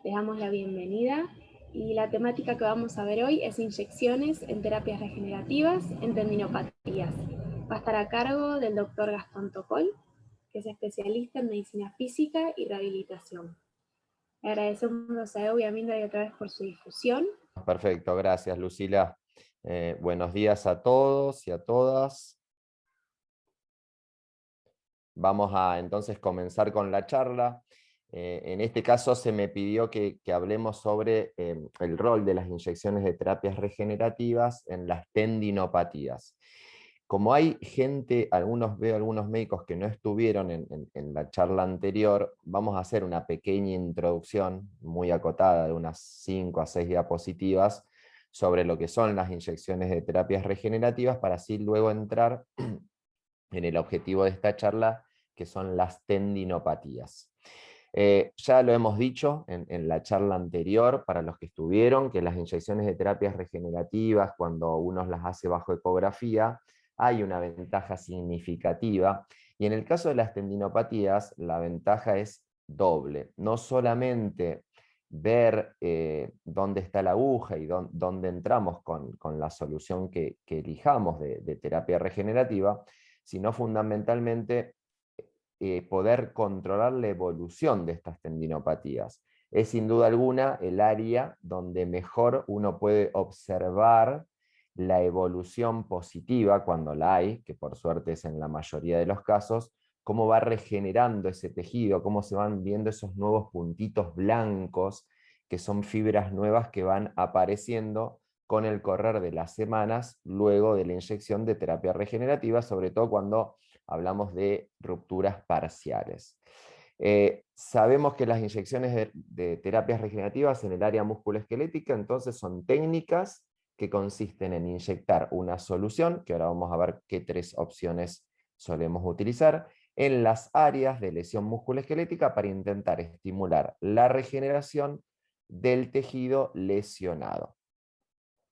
Les damos la bienvenida y la temática que vamos a ver hoy es inyecciones en terapias regenerativas en tendinopatías. Va a estar a cargo del doctor Gastón Tocol, que es especialista en medicina física y rehabilitación. Le agradecemos a Evo y a Minda otra vez por su difusión. Perfecto, gracias Lucila. Buenos días a todos y a todas. Vamos a entonces comenzar con la charla. En este caso se me pidió que hablemos sobre el rol de las inyecciones de terapias regenerativas en las tendinopatías. Como hay gente, veo algunos médicos que no estuvieron en la charla anterior, vamos a hacer una pequeña introducción muy acotada de unas 5 a 6 diapositivas sobre lo que son las inyecciones de terapias regenerativas para así luego entrar en el objetivo de esta charla, que son las tendinopatías. Ya lo hemos dicho en la charla anterior, para los que estuvieron, que las inyecciones de terapias regenerativas, cuando uno las hace bajo ecografía, hay una ventaja significativa, y en el caso de las tendinopatías, la ventaja es doble. No solamente ver dónde está la aguja y dónde entramos con la solución que elijamos de terapia regenerativa, sino fundamentalmente poder controlar la evolución de estas tendinopatías. Es sin duda alguna el área donde mejor uno puede observar la evolución positiva, cuando la hay, que por suerte es en la mayoría de los casos, cómo va regenerando ese tejido, cómo se van viendo esos nuevos puntitos blancos, que son fibras nuevas que van apareciendo con el correr de las semanas luego de la inyección de terapia regenerativa, sobre todo cuando hablamos de rupturas parciales. Sabemos que las inyecciones de terapias regenerativas en el área musculoesquelética entonces son técnicas que consisten en inyectar una solución, que ahora vamos a ver qué 3 opciones solemos utilizar, en las áreas de lesión musculoesquelética para intentar estimular la regeneración del tejido lesionado.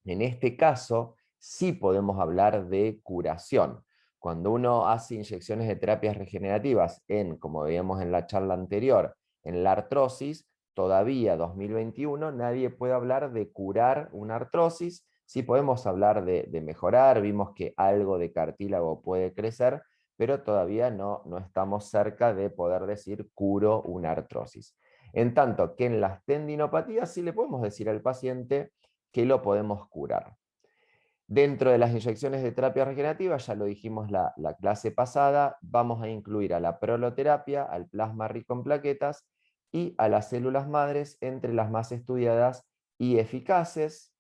En este caso, sí podemos hablar de curación. Cuando uno hace inyecciones de terapias regenerativas como veíamos en la charla anterior, en la artrosis, todavía 2021 nadie puede hablar de curar una artrosis. Sí podemos hablar de mejorar, vimos que algo de cartílago puede crecer, pero todavía no estamos cerca de poder decir curo una artrosis. En tanto que en las tendinopatías sí le podemos decir al paciente que lo podemos curar. Dentro de las inyecciones de terapia regenerativa, ya lo dijimos la clase pasada, vamos a incluir a la proloterapia, al plasma rico en plaquetas y a las células madres entre las más estudiadas y eficaces.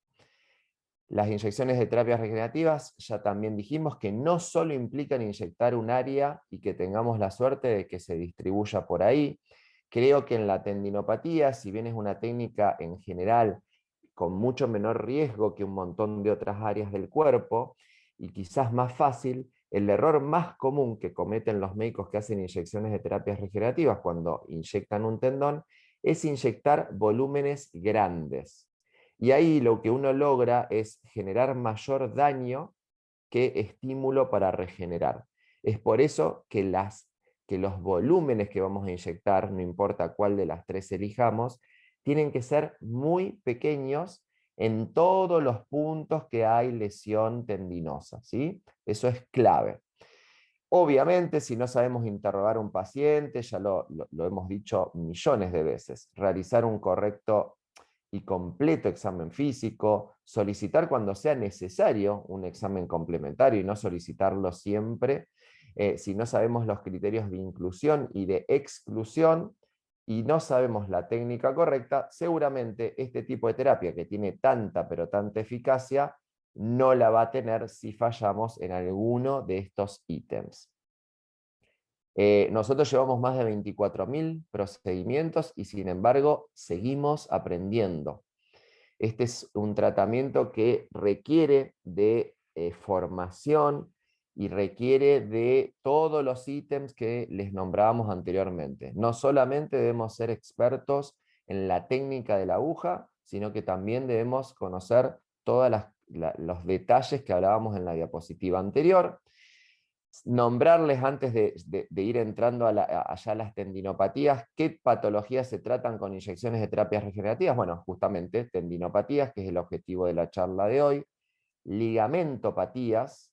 Las inyecciones de terapias regenerativas, ya también dijimos que no solo implican inyectar un área y que tengamos la suerte de que se distribuya por ahí. Creo que en la tendinopatía, si bien es una técnica en general con mucho menor riesgo que un montón de otras áreas del cuerpo, y quizás más fácil, el error más común que cometen los médicos que hacen inyecciones de terapias regenerativas cuando inyectan un tendón es inyectar volúmenes grandes. Y ahí lo que uno logra es generar mayor daño que estímulo para regenerar. Es por eso que los volúmenes que vamos a inyectar, no importa cuál de las 3 elijamos, tienen que ser muy pequeños en todos los puntos que hay lesión tendinosa, ¿sí? Eso es clave. Obviamente, si no sabemos interrogar a un paciente, ya lo hemos dicho millones de veces, realizar un correcto y completo examen físico, solicitar cuando sea necesario un examen complementario y no solicitarlo siempre, si no sabemos los criterios de inclusión y de exclusión y no sabemos la técnica correcta, seguramente este tipo de terapia que tiene tanta pero tanta eficacia no la va a tener si fallamos en alguno de estos ítems. Nosotros llevamos más de 24.000 procedimientos y sin embargo seguimos aprendiendo. Este es un tratamiento que requiere de formación y requiere de todos los ítems que les nombrábamos anteriormente. No solamente debemos ser expertos en la técnica de la aguja, sino que también debemos conocer todos los detalles que hablábamos en la diapositiva anterior. nombrarles antes de ir entrando allá a las tendinopatías, qué patologías se tratan con inyecciones de terapias regenerativas. Bueno, justamente tendinopatías, que es el objetivo de la charla de hoy, ligamentopatías,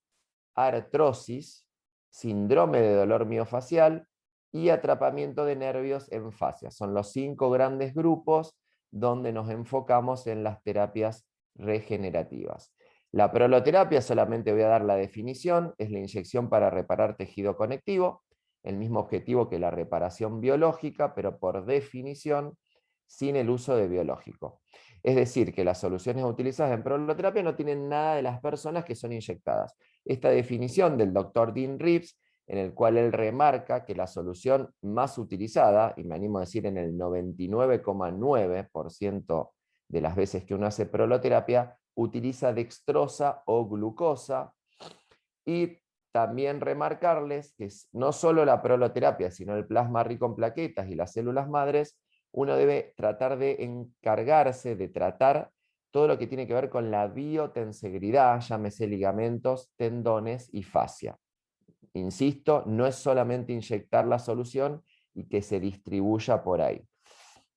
artrosis, síndrome de dolor miofacial y atrapamiento de nervios en fascias. Son los 5 grandes grupos donde nos enfocamos en las terapias regenerativas. La proloterapia, solamente voy a dar la definición, es la inyección para reparar tejido conectivo, el mismo objetivo que la reparación biológica, pero por definición sin el uso de biológico. Es decir, que las soluciones utilizadas en proloterapia no tienen nada de las personas que son inyectadas. Esta definición del Dr. Dean Reeves, en el cual él remarca que la solución más utilizada, y me animo a decir en el 99,9% de las veces que uno hace proloterapia, utiliza dextrosa o glucosa, y también remarcarles que no solo la proloterapia, sino el plasma rico en plaquetas y las células madres, uno debe tratar de encargarse de tratar todo lo que tiene que ver con la biotensegridad, llámese ligamentos, tendones y fascia. Insisto, no es solamente inyectar la solución y que se distribuya por ahí.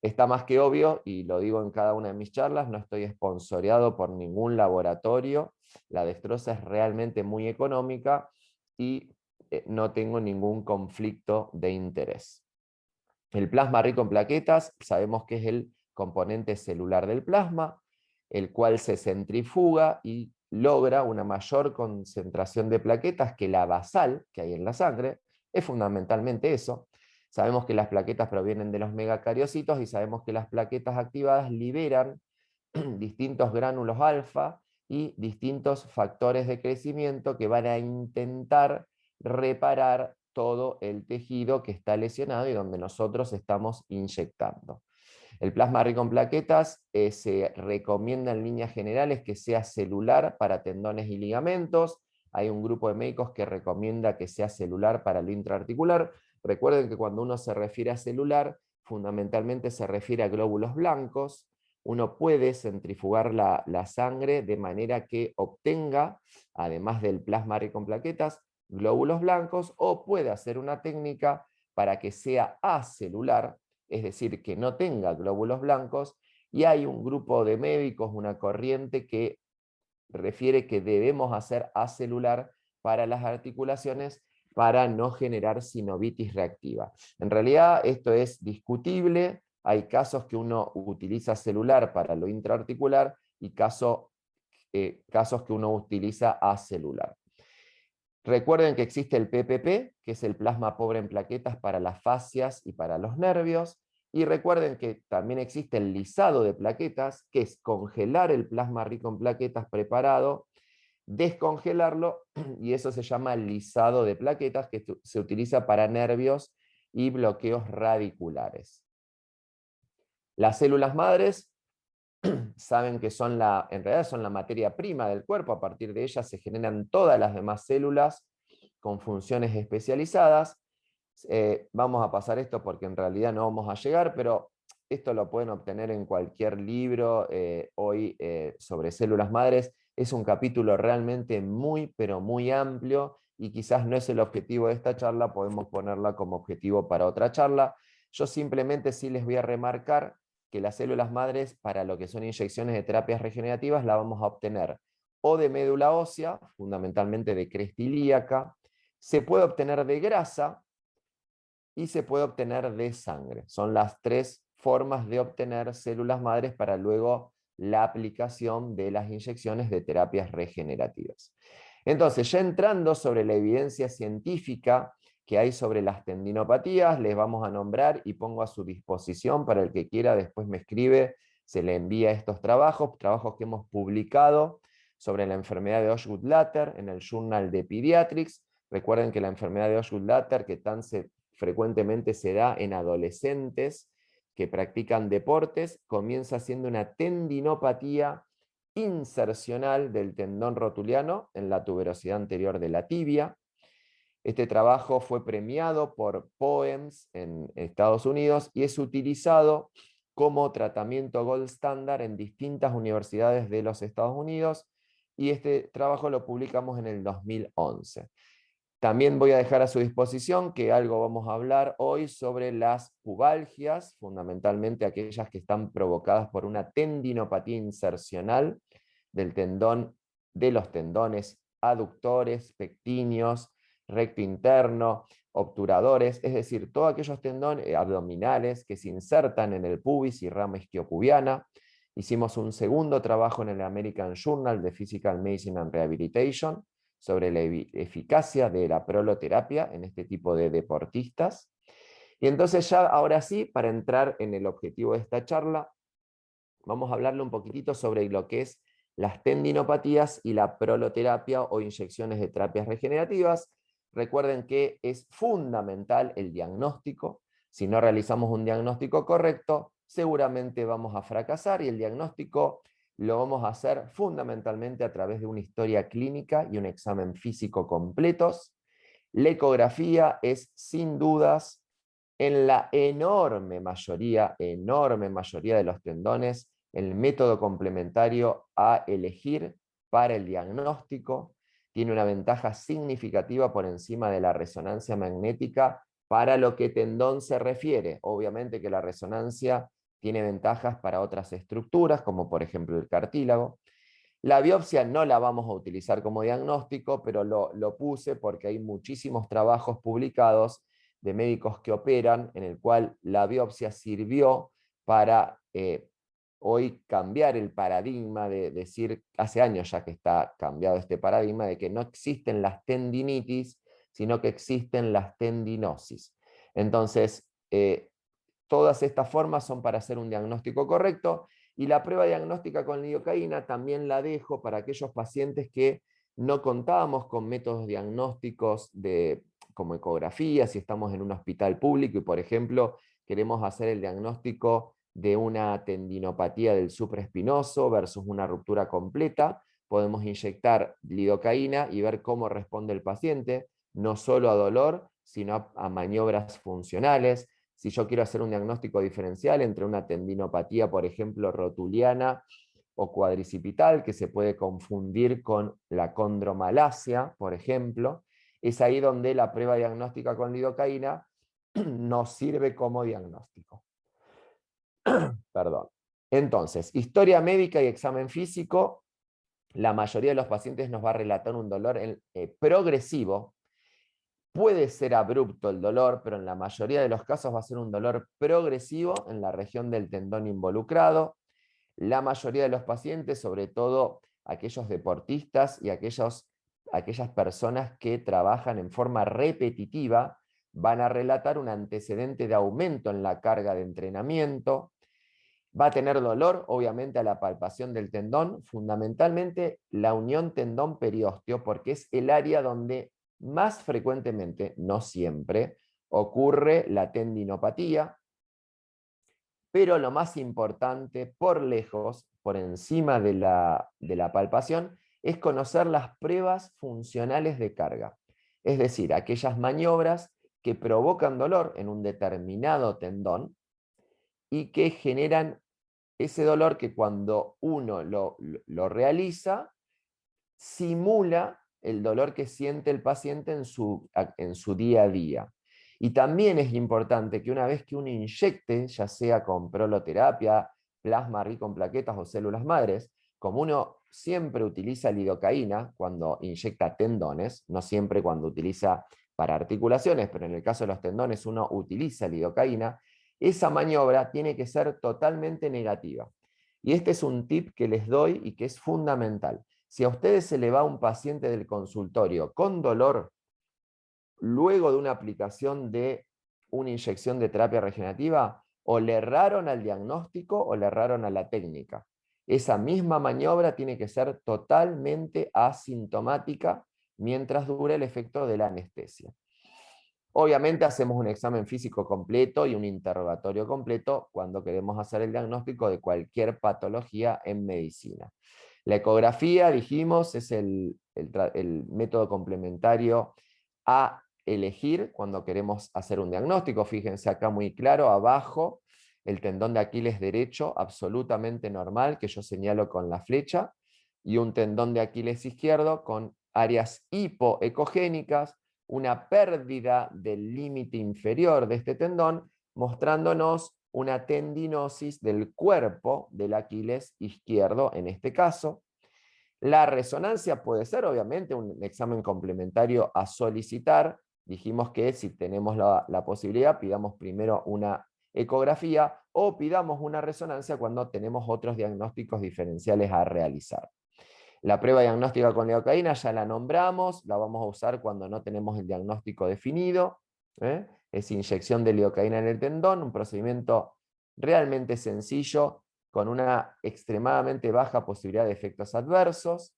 Está más que obvio, y lo digo en cada una de mis charlas, no estoy sponsoreado por ningún laboratorio, la dextrosa es realmente muy económica y no tengo ningún conflicto de interés. El plasma rico en plaquetas, sabemos que es el componente celular del plasma, el cual se centrifuga y logra una mayor concentración de plaquetas que la basal que hay en la sangre, es fundamentalmente eso. Sabemos que las plaquetas provienen de los megacariocitos y sabemos que las plaquetas activadas liberan distintos gránulos alfa y distintos factores de crecimiento que van a intentar reparar todo el tejido que está lesionado y donde nosotros estamos inyectando. El plasma rico en plaquetas se recomienda en líneas generales que sea celular para tendones y ligamentos. Hay un grupo de médicos que recomienda que sea celular para lo intraarticular. Recuerden que cuando uno se refiere a celular, fundamentalmente se refiere a glóbulos blancos. Uno puede centrifugar la sangre de manera que obtenga, además del plasma rico en plaquetas, glóbulos blancos, o puede hacer una técnica para que sea acelular, es decir, que no tenga glóbulos blancos, y hay un grupo de médicos, una corriente que refiere que debemos hacer acelular para las articulaciones para no generar sinovitis reactiva. En realidad esto es discutible, hay casos que uno utiliza celular para lo intraarticular y casos que uno utiliza acelular. Recuerden que existe el PPP, que es el plasma pobre en plaquetas para las fascias y para los nervios, y recuerden que también existe el lisado de plaquetas, que es congelar el plasma rico en plaquetas preparado, descongelarlo, y eso se llama lisado de plaquetas, que se utiliza para nervios y bloqueos radiculares. Las células madres saben que en realidad son la materia prima del cuerpo, a partir de ellas se generan todas las demás células con funciones especializadas. Vamos a pasar esto porque en realidad no vamos a llegar, pero esto lo pueden obtener en cualquier libro hoy sobre células madres. Es un capítulo realmente muy, pero muy amplio y quizás no es el objetivo de esta charla, podemos ponerla como objetivo para otra charla. Yo simplemente sí les voy a remarcar que las células madres para lo que son inyecciones de terapias regenerativas la vamos a obtener o de médula ósea, fundamentalmente de cresta ilíaca, se puede obtener de grasa y se puede obtener de sangre. Son las 3 formas de obtener células madres para luego la aplicación de las inyecciones de terapias regenerativas. Entonces, ya entrando sobre la evidencia científica que hay sobre las tendinopatías, les vamos a nombrar y pongo a su disposición para el que quiera, después me escribe, se le envía estos trabajos que hemos publicado sobre la enfermedad de Osgood-Schlatter en el Journal de Pediatrics. Recuerden que la enfermedad de Osgood-Schlatter, que tan frecuentemente se da en adolescentes que practican deportes, comienza siendo una tendinopatía insercional del tendón rotuliano en la tuberosidad anterior de la tibia. Este trabajo fue premiado por POEMS en Estados Unidos y es utilizado como tratamiento gold standard en distintas universidades de los Estados Unidos, y este trabajo lo publicamos en el 2011. También voy a dejar a su disposición que algo vamos a hablar hoy sobre las pubalgias, fundamentalmente aquellas que están provocadas por una tendinopatía insercional del tendón, de los tendones aductores, pectíneos, recto interno, obturadores, es decir, todos aquellos tendones abdominales que se insertan en el pubis y rama isquiopubiana. Hicimos un segundo trabajo en el American Journal de Physical Medicine and Rehabilitation sobre la eficacia de la proloterapia en este tipo de deportistas. Y entonces ya ahora sí, para entrar en el objetivo de esta charla, vamos a hablarle un poquitito sobre lo que es las tendinopatías y la proloterapia o inyecciones de terapias regenerativas. Recuerden que es fundamental el diagnóstico. Si no realizamos un diagnóstico correcto, seguramente vamos a fracasar, y el diagnóstico lo vamos a hacer fundamentalmente a través de una historia clínica y un examen físico completos. La ecografía es, sin dudas, en la enorme mayoría de los tendones, el método complementario a elegir para el diagnóstico. Tiene una ventaja significativa por encima de la resonancia magnética para lo que tendón se refiere. Obviamente que la resonancia tiene ventajas para otras estructuras, como por ejemplo el cartílago. La biopsia no la vamos a utilizar como diagnóstico, pero lo puse porque hay muchísimos trabajos publicados de médicos que operan, en el cual la biopsia sirvió para hoy cambiar el paradigma de decir, hace años ya que está cambiado este paradigma, de que no existen las tendinitis, sino que existen las tendinosis. Entonces, todas estas formas son para hacer un diagnóstico correcto, y la prueba diagnóstica con lidocaína también la dejo para aquellos pacientes que no contábamos con métodos diagnósticos como ecografía, si estamos en un hospital público y, por ejemplo, queremos hacer el diagnóstico de una tendinopatía del supraespinoso versus una ruptura completa. Podemos inyectar lidocaína y ver cómo responde el paciente, no solo a dolor, sino a maniobras funcionales. Si yo quiero hacer un diagnóstico diferencial entre una tendinopatía, por ejemplo, rotuliana o cuadricipital, que se puede confundir con la condromalacia, por ejemplo, es ahí donde la prueba diagnóstica con lidocaína nos sirve como diagnóstico. Perdón. Entonces, historia médica y examen físico. La mayoría de los pacientes nos va a relatar un dolor progresivo. Puede ser abrupto el dolor, pero en la mayoría de los casos va a ser un dolor progresivo en la región del tendón involucrado. La mayoría de los pacientes, sobre todo aquellos deportistas y aquellas personas que trabajan en forma repetitiva, van a relatar un antecedente de aumento en la carga de entrenamiento. Va a tener dolor, obviamente, a la palpación del tendón, fundamentalmente la unión tendón-periósteo, porque es el área donde más frecuentemente, no siempre, ocurre la tendinopatía. Pero lo más importante, por lejos, por encima de la palpación, es conocer las pruebas funcionales de carga. Es decir, aquellas maniobras que provocan dolor en un determinado tendón y que generan ese dolor que cuando uno lo realiza, simula el dolor que siente el paciente en su día a día. Y también es importante que una vez que uno inyecte, ya sea con proloterapia, plasma rico en plaquetas o células madres, como uno siempre utiliza lidocaína cuando inyecta tendones, no siempre cuando utiliza para articulaciones, pero en el caso de los tendones uno utiliza lidocaína, esa maniobra tiene que ser totalmente negativa. Y este es un tip que les doy y que es fundamental. Si a ustedes se le va un paciente del consultorio con dolor luego de una aplicación de una inyección de terapia regenerativa, o le erraron al diagnóstico o le erraron a la técnica. Esa misma maniobra tiene que ser totalmente asintomática mientras dure el efecto de la anestesia. Obviamente hacemos un examen físico completo y un interrogatorio completo cuando queremos hacer el diagnóstico de cualquier patología en medicina. La ecografía, dijimos, es el método complementario a elegir cuando queremos hacer un diagnóstico. Fíjense acá muy claro, abajo, el tendón de Aquiles derecho, absolutamente normal, que yo señalo con la flecha, y un tendón de Aquiles izquierdo con áreas hipoecogénicas, una pérdida del límite inferior de este tendón, mostrándonos una tendinosis del cuerpo del Aquiles izquierdo en este caso. La resonancia puede ser obviamente un examen complementario a solicitar. Dijimos que si tenemos la posibilidad, pidamos primero una ecografía o pidamos una resonancia cuando tenemos otros diagnósticos diferenciales a realizar. La prueba diagnóstica con lidocaína ya la nombramos, la vamos a usar cuando no tenemos el diagnóstico definido. Es inyección de lidocaína en el tendón, un procedimiento realmente sencillo, con una extremadamente baja posibilidad de efectos adversos.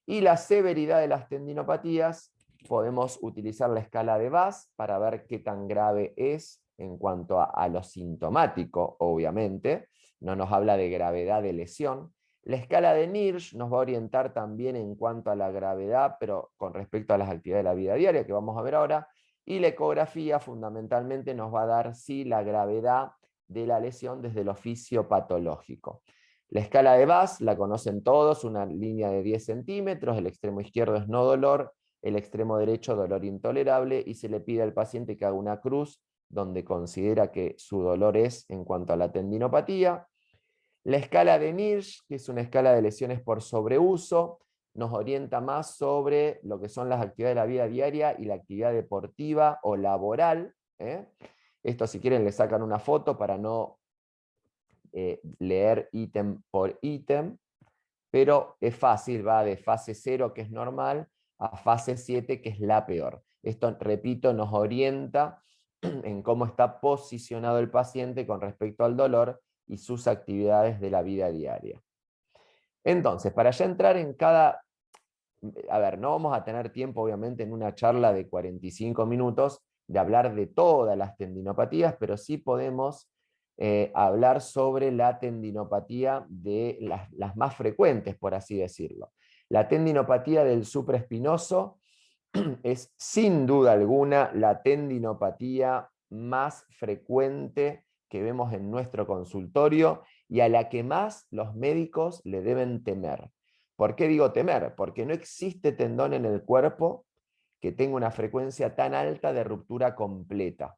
Y la severidad de las tendinopatías, podemos utilizar la escala de VAS para ver qué tan grave es en cuanto a lo sintomático, obviamente. No nos habla de gravedad de lesión. La escala de Nirsch nos va a orientar también en cuanto a la gravedad, pero con respecto a las actividades de la vida diaria, que vamos a ver ahora. Y la ecografía fundamentalmente nos va a dar sí la gravedad de la lesión desde el oficio patológico. La escala de VAS la conocen todos, una línea de 10 centímetros, el extremo izquierdo es no dolor, el extremo derecho dolor intolerable, y se le pide al paciente que haga una cruz donde considera que su dolor es en cuanto a la tendinopatía. La escala de Nirsch, que es una escala de lesiones por sobreuso, nos orienta más sobre lo que son las actividades de la vida diaria y la actividad deportiva o laboral. Esto, si quieren, le sacan una foto para no leer ítem por ítem, pero es fácil, va de fase 0, que es normal, a fase 7, que es la peor. Esto, repito, nos orienta en cómo está posicionado el paciente con respecto al dolor y sus actividades de la vida diaria. Entonces, para ya entrar en cada... A ver, no vamos a tener tiempo, obviamente, en una charla de 45 minutos de hablar de todas las tendinopatías, pero sí podemos hablar sobre la tendinopatía de las más frecuentes, por así decirlo. La tendinopatía del supraespinoso es sin duda alguna la tendinopatía más frecuente que vemos en nuestro consultorio y a la que más los médicos le deben temer. ¿Por qué digo temer? Porque no existe tendón en el cuerpo que tenga una frecuencia tan alta de ruptura completa.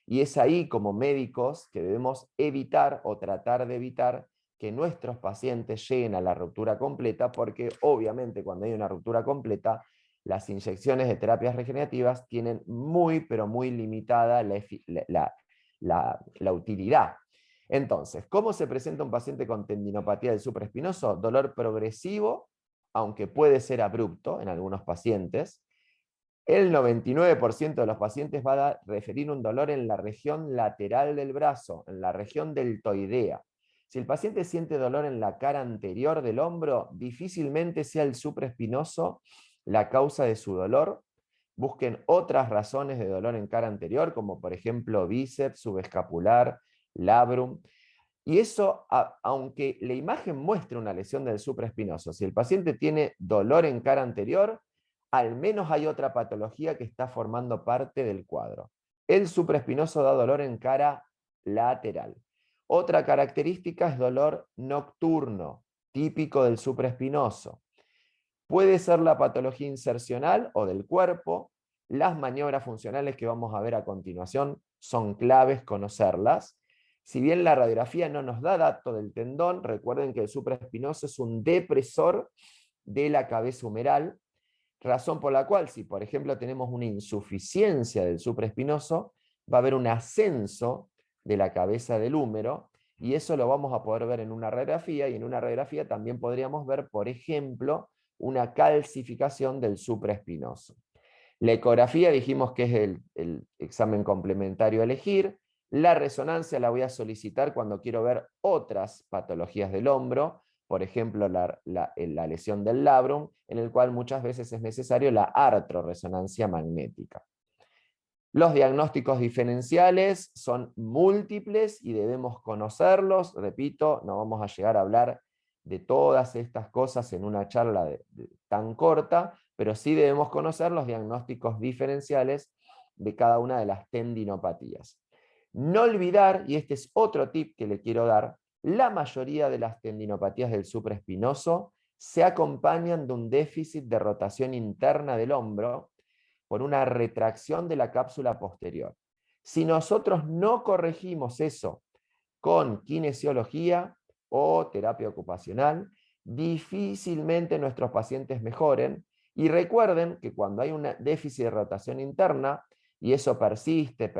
Y es ahí, como médicos, que debemos evitar o tratar de evitar que nuestros pacientes lleguen a la ruptura completa, porque obviamente cuando hay una ruptura completa, las inyecciones de terapias regenerativas tienen muy, pero muy limitada la utilidad. Entonces, ¿cómo se presenta un paciente con tendinopatía del supraespinoso? Dolor progresivo, aunque puede ser abrupto en algunos pacientes. El 99% de los pacientes va a referir un dolor en la región lateral del brazo, en la región deltoidea. Si el paciente siente dolor en la cara anterior del hombro, difícilmente sea el supraespinoso la causa de su dolor. Busquen otras razones de dolor en cara anterior, como por ejemplo bíceps, subescapular, labrum. Y eso, aunque la imagen muestre una lesión del supraespinoso, si el paciente tiene dolor en cara anterior, al menos hay otra patología que está formando parte del cuadro. El supraespinoso da dolor en cara lateral. Otra característica es dolor nocturno, típico del supraespinoso. Puede ser la patología insercional o del cuerpo. Las maniobras funcionales que vamos a ver a continuación son claves conocerlas. Si bien la radiografía no nos da dato del tendón, recuerden que el supraespinoso es un depresor de la cabeza humeral, razón por la cual si por ejemplo tenemos una insuficiencia del supraespinoso, va a haber un ascenso de la cabeza del húmero, y eso lo vamos a poder ver en una radiografía, y en una radiografía también podríamos ver, por ejemplo, una calcificación del supraespinoso. La ecografía dijimos que es el examen complementario a elegir. La resonancia la voy a solicitar cuando quiero ver otras patologías del hombro, por ejemplo la lesión del labrum, en el cual muchas veces es necesario la artroresonancia magnética. Los diagnósticos diferenciales son múltiples y debemos conocerlos. Repito, no vamos a llegar a hablar de todas estas cosas en una charla tan corta, pero sí debemos conocer los diagnósticos diferenciales de cada una de las tendinopatías. No olvidar, y este es otro tip que le quiero dar, la mayoría de las tendinopatías del supraespinoso se acompañan de un déficit de rotación interna del hombro, por una retracción de la cápsula posterior. Si nosotros no corregimos eso con kinesiología o terapia ocupacional, difícilmente nuestros pacientes mejoren. Y recuerden que cuando hay un déficit de rotación interna, y eso persiste,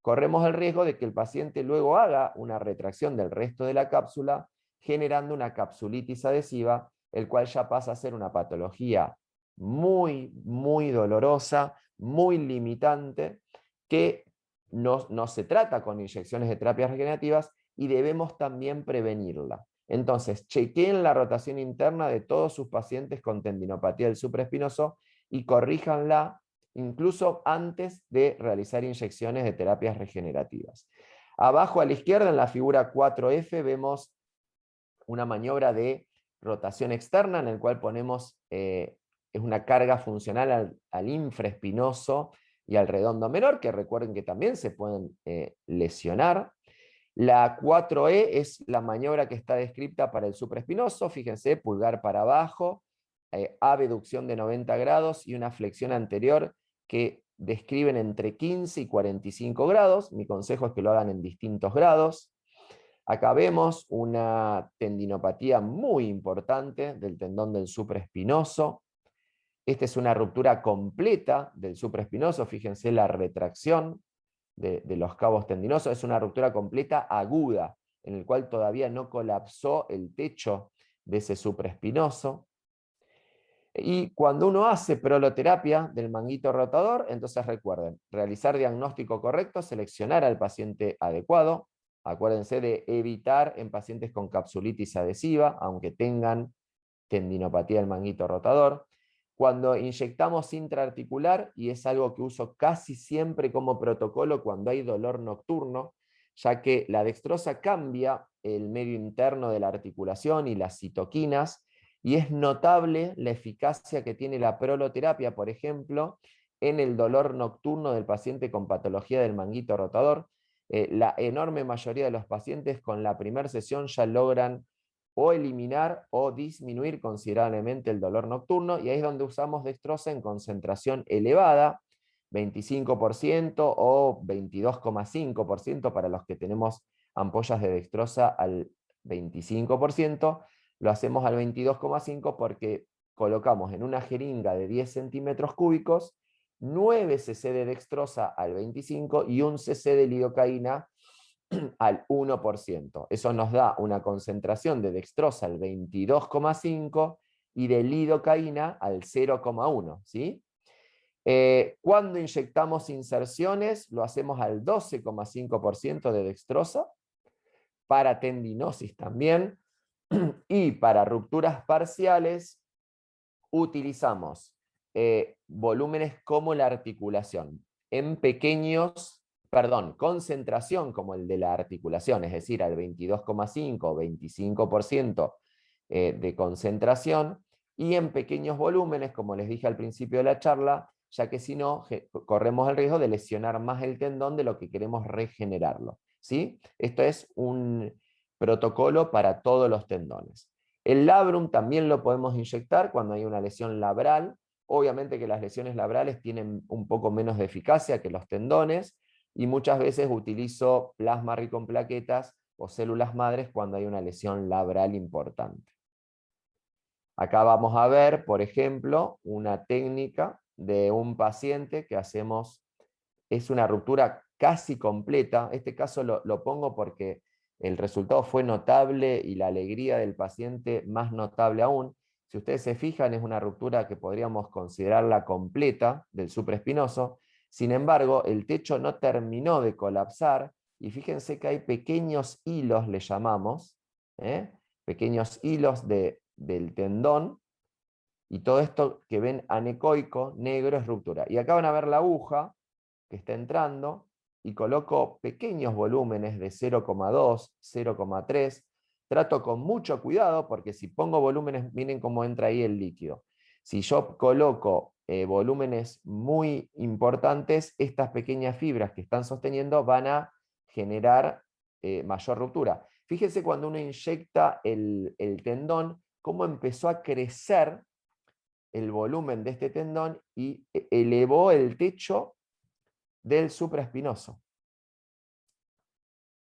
corremos el riesgo de que el paciente luego haga una retracción del resto de la cápsula, generando una capsulitis adhesiva, el cual ya pasa a ser una patología muy, muy dolorosa, muy limitante, que no se trata con inyecciones de terapias regenerativas y debemos también prevenirla. Entonces, chequeen la rotación interna de todos sus pacientes con tendinopatía del supraespinoso y corríjanla incluso antes de realizar inyecciones de terapias regenerativas. Abajo a la izquierda, en la figura 4F, vemos una maniobra de rotación externa en el cual ponemos es una carga funcional al infraespinoso y al redondo menor, que recuerden que también se pueden lesionar. La 4E es la maniobra que está descrita para el supraespinoso, fíjense, pulgar para abajo, abducción de 90 grados y una flexión anterior que describen entre 15 y 45 grados. Mi consejo es que lo hagan en distintos grados. Acá vemos una tendinopatía muy importante del tendón del supraespinoso. Esta es una ruptura completa del supraespinoso, fíjense la retracción de los cabos tendinosos, es una ruptura completa aguda, en el cual todavía no colapsó el techo de ese supraespinoso. Y cuando uno hace proloterapia del manguito rotador, entonces recuerden, realizar diagnóstico correcto, seleccionar al paciente adecuado, acuérdense de evitar en pacientes con capsulitis adhesiva, aunque tengan tendinopatía del manguito rotador. Cuando inyectamos intraarticular, y es algo que uso casi siempre como protocolo cuando hay dolor nocturno, ya que la dextrosa cambia el medio interno de la articulación y las citoquinas, y es notable la eficacia que tiene la proloterapia, por ejemplo, en el dolor nocturno del paciente con patología del manguito rotador. La enorme mayoría de los pacientes con la primera sesión ya logran o eliminar o disminuir considerablemente el dolor nocturno, y ahí es donde usamos dextrosa en concentración elevada, 25% o 22,5% para los que tenemos ampollas de dextrosa al 25%, lo hacemos al 22,5% porque colocamos en una jeringa de 10 centímetros cúbicos 9 cc de dextrosa al 25 y 1 cc de lidocaína al 1%. Eso nos da una concentración de dextrosa al 22,5 y de lidocaína al 0,1. ¿Sí? Cuando inyectamos inserciones, lo hacemos al 12,5% de dextrosa, para tendinosis también, y para rupturas parciales utilizamos volúmenes como la articulación, en pequeños, perdón, concentración como el de la articulación, es decir, al 22,5 o 25% de concentración, y en pequeños volúmenes, como les dije al principio de la charla, ya que si no, corremos el riesgo de lesionar más el tendón de lo que queremos regenerarlo. ¿Sí? Esto es un protocolo para todos los tendones. El labrum también lo podemos inyectar cuando hay una lesión labral. Obviamente que las lesiones labrales tienen un poco menos de eficacia que los tendones, y muchas veces utilizo plasma rico en plaquetas o células madres cuando hay una lesión labral importante. Acá vamos a ver, por ejemplo, una técnica de un paciente que hacemos, es una ruptura casi completa. Este caso lo pongo porque el resultado fue notable y la alegría del paciente más notable aún. Si ustedes se fijan, es una ruptura que podríamos considerarla completa del supraespinoso. Sin embargo, el techo no terminó de colapsar, y fíjense que hay pequeños hilos, le llamamos, pequeños hilos del tendón, y todo esto que ven anecoico, negro, es ruptura. Y acá van a ver la aguja que está entrando, y coloco pequeños volúmenes de 0,2, 0,3. Trato con mucho cuidado porque si pongo volúmenes, miren cómo entra ahí el líquido. Si yo coloco volúmenes muy importantes, estas pequeñas fibras que están sosteniendo van a generar mayor ruptura. Fíjense cuando uno inyecta el tendón, cómo empezó a crecer el volumen de este tendón y elevó el techo del supraespinoso.